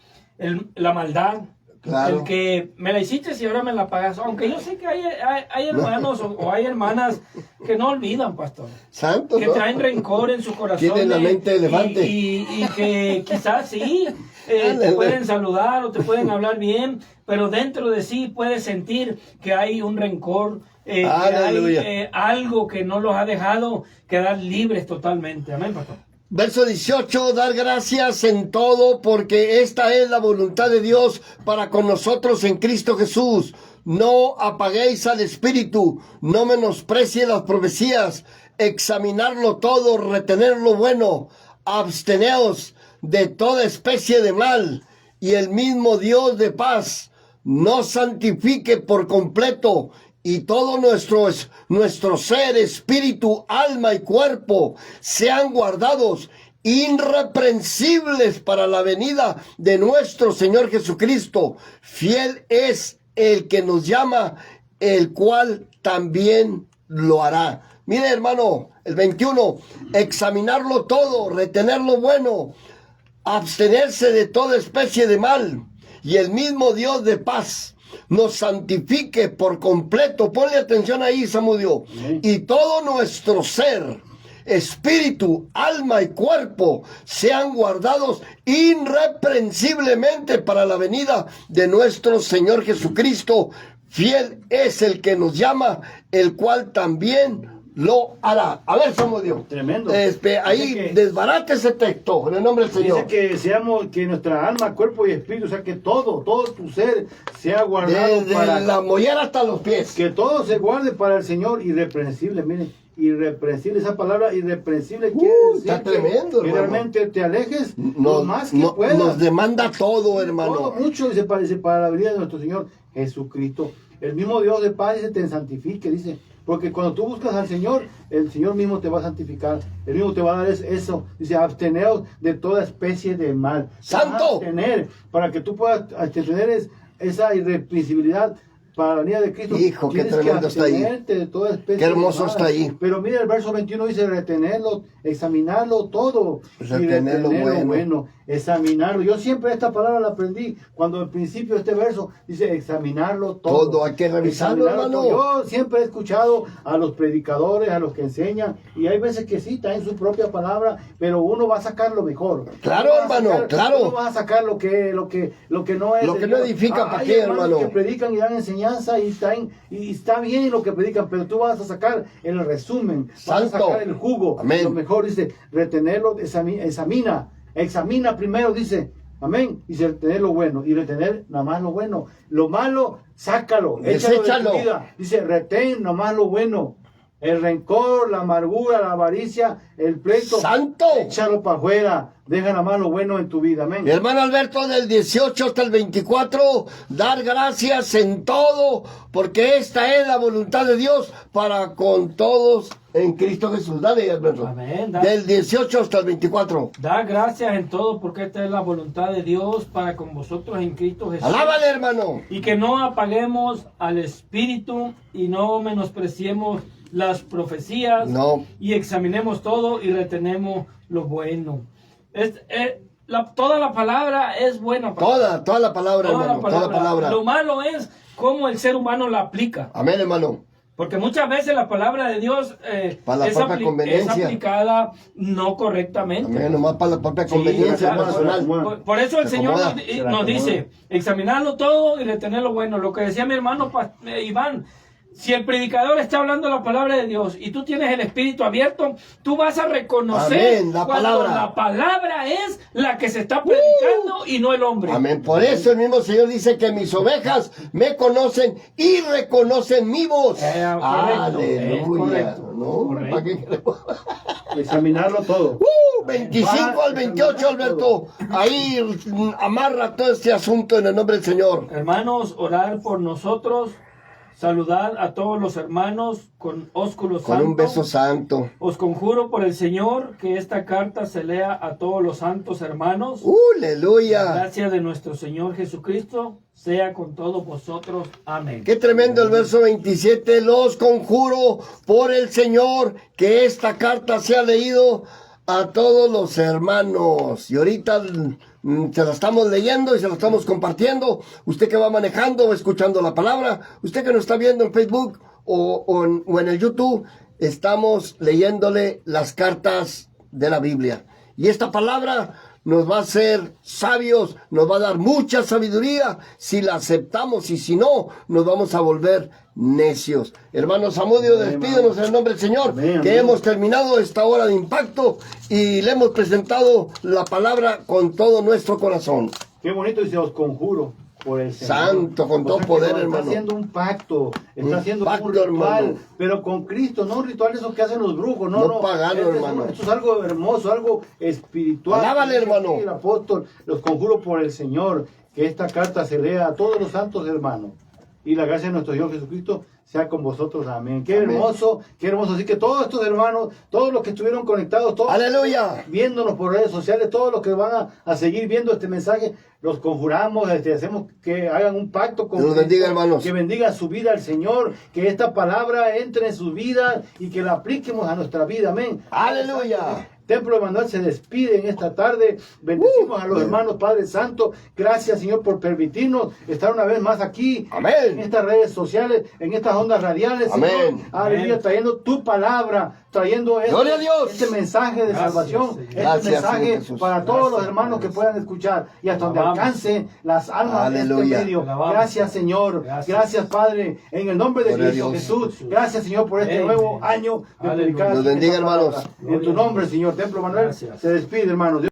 la maldad. Claro. El que me la hiciste y ahora me la pagas. Aunque yo sé que hay hermanos o hay hermanas que no olvidan, pastor. Santo, Que ¿no? traen rencor en su corazón. Tienen la mente de elefante. Y que quizás sí, te pueden saludar o te pueden hablar bien, pero dentro de sí puedes sentir que hay un rencor, que hay algo que no los ha dejado quedar libres totalmente. Amén, pastor. Verso 18, dar gracias en todo, porque esta es la voluntad de Dios para con nosotros en Cristo Jesús. No apaguéis al Espíritu, no menosprecie las profecías, examinarlo todo, retener lo bueno, absteneos de toda especie de mal, y el mismo Dios de paz nos santifique por completo, y todo nuestro ser, espíritu, alma y cuerpo sean guardados irreprensibles para la venida de nuestro Señor Jesucristo. Fiel es el que nos llama, el cual también lo hará. Mire, hermano, el 21, examinarlo todo, retener lo bueno, abstenerse de toda especie de mal, y el mismo Dios de paz nos santifique por completo. Ponle atención ahí, Samudio. Y todo nuestro ser, espíritu, alma y cuerpo sean guardados irreprensiblemente para la venida de nuestro Señor Jesucristo. Fiel es el que nos llama, el cual también lo hará. A ver, Samudio. Tremendo. Ahí desbarate ese texto en el nombre del Señor. Dice que nuestra alma, cuerpo y espíritu, o sea, que todo tu ser sea guardado Desde para la mollera hasta los pies. que todo se guarde para el Señor, irreprensible. Miren, irreprensible, esa palabra irreprensible quiere decir está tremendo, que hermano. realmente te alejes lo más que puedas. Nos demanda todo, hermano. Todo mucho, dice, para la venida de nuestro Señor Jesucristo. El mismo Dios de paz dice, te santifique, dice. Porque cuando tú buscas al Señor, el Señor mismo te va a santificar. El mismo te va a dar eso. Dice, absteneos de toda especie de mal. ¡Santo! Abstener, para que tú puedas tener esa irreprensibilidad para la venida de Cristo. Hijo, qué tienes tremendo que está ahí. abstenerte de toda especie Qué hermoso de mal. está ahí. Pero mira, el verso 21 dice, retenerlo, examinarlo todo. Retener lo bueno. Examinarlo. Yo siempre esta palabra la aprendí cuando al principio de este verso dice examinarlo todo. Todo, hay que revisarlo, hermano. Todo. Yo siempre he escuchado a los predicadores, a los que enseñan, y hay veces que sí, está en su propia palabra, pero uno va a sacar lo mejor. Claro, hermano, claro. Uno va a sacar lo que no es. Lo que no edifica, ¿para hay qué, hermanos hermano? que predican y dan enseñanza y está bien lo que predican, pero tú vas a sacar el resumen, vas a Santo. sacar el jugo. Amén. Lo mejor dice, retenerlo, examina primero, dice, amén, dice retener lo bueno, y retener nada más lo bueno, lo malo, sácalo, échalo de tu vida, dice, retén nada más lo bueno, el rencor, la amargura, la avaricia, el pleito, ¡Santo! échalo para afuera, deja nada más lo bueno en tu vida, amén. Mi hermano Alberto, del 18 hasta el 24, dar gracias en todo, porque esta es la voluntad de Dios para con todos en Cristo Jesús. Dale, Alberto. Amén. Del 18 hasta el 24. Da gracias en todo porque esta es la voluntad de Dios para con vosotros en Cristo Jesús. Alábale, hermano. Y que no apaguemos al Espíritu y no menospreciemos las profecías. No. Y examinemos todo y retenemos lo bueno. Toda la palabra es buena. Toda la palabra, hermano. Toda la palabra. Lo malo es cómo el ser humano la aplica. Amén, hermano. Porque muchas veces la palabra de Dios para la propia es conveniencia. aplicada no correctamente. Amén, nomás para la propia conveniencia claro, personal. Por eso el Se Señor acomoda. nos dice, examinarlo todo y retener lo bueno. Lo que decía mi hermano Iván, si el predicador está hablando la palabra de Dios y tú tienes el espíritu abierto, tú vas a reconocer Amén, la cuando palabra. la palabra es la que se está predicando y no el hombre. Amén. Por eso el mismo Señor dice que mis ovejas me conocen y reconocen mi voz. Aleluya. Correcto. ¿No? Correcto. ¿Para qué queremos? Examinarlo todo. 25 al 28, Alberto. Ahí amarra todo este asunto en el nombre del Señor. Hermanos, orar por nosotros. Saludad a todos los hermanos con ósculo santo. Con un beso santo. Os conjuro por el Señor que esta carta se lea a todos los santos hermanos. Aleluya. La gracia de nuestro Señor Jesucristo sea con todos vosotros. Amén. Qué tremendo el verso 27. Los conjuro por el Señor que esta carta sea leído a todos los hermanos. Y ahorita se la estamos leyendo y se la estamos compartiendo. Usted que va manejando o escuchando la palabra, usted que nos está viendo en Facebook o en el YouTube, estamos leyéndole las cartas de la Biblia. Y esta palabra nos va a hacer sabios, nos va a dar mucha sabiduría si la aceptamos, y si no, nos vamos a volver necios. Hermano Zamudio, despídenos en el nombre del Señor, Amén, que amén. hemos terminado esta hora de impacto y le hemos presentado la palabra con todo nuestro corazón. Qué bonito, y se os conjuro por el Señor. Santo, con todo que poder, no, hermano. Está haciendo un pacto, está Un haciendo pacto, un ritual, hermano. pero con Cristo, no un ritual esos que hacen los brujos, No pagano, hermano. Esto es algo hermoso, algo espiritual. Alábale, hermano. El apóstol, los conjuro por el Señor, que esta carta se lea a todos los santos hermanos. Y la gracia de nuestro Dios Jesucristo sea con vosotros. Amén. Qué Amén. hermoso, qué hermoso. Así que todos estos hermanos, todos los que estuvieron conectados, todos ¡Aleluya! viéndonos por redes sociales, todos los que van a seguir viendo este mensaje, los conjuramos, hacemos que hagan un pacto con Dios los bendiga, hermanos. que bendiga su vida al Señor, que esta palabra entre en sus vidas y que la apliquemos a nuestra vida. Amén. ¡Aleluya! Templo Emanuel se despide en esta tarde. Bendecimos a los hermanos, Padre Santo. Gracias, Señor, por permitirnos estar una vez más aquí. Amén. En estas redes sociales, en estas ondas radiales, Amén. Señor. Aleluya, trayendo tu palabra, trayendo Gloria a Dios. este mensaje de Gracias, salvación, Señor. este Gracias, mensaje Señor Jesús. para todos Gracias, los hermanos que Padre. puedan escuchar y hasta donde Alabamos. alcance las almas de este Aleluya. medio. Alabamos. Gracias, Señor. Gracias. Gracias, Padre. En el nombre de Gloria a Cristo Dios. Jesús. Gracias, Señor, por este Amén. nuevo año de Aleluya. predicar Dios bendiga, esta palabra. hermanos. En tu nombre, Señor. Templo Manuel Gracias. se despide, hermanos.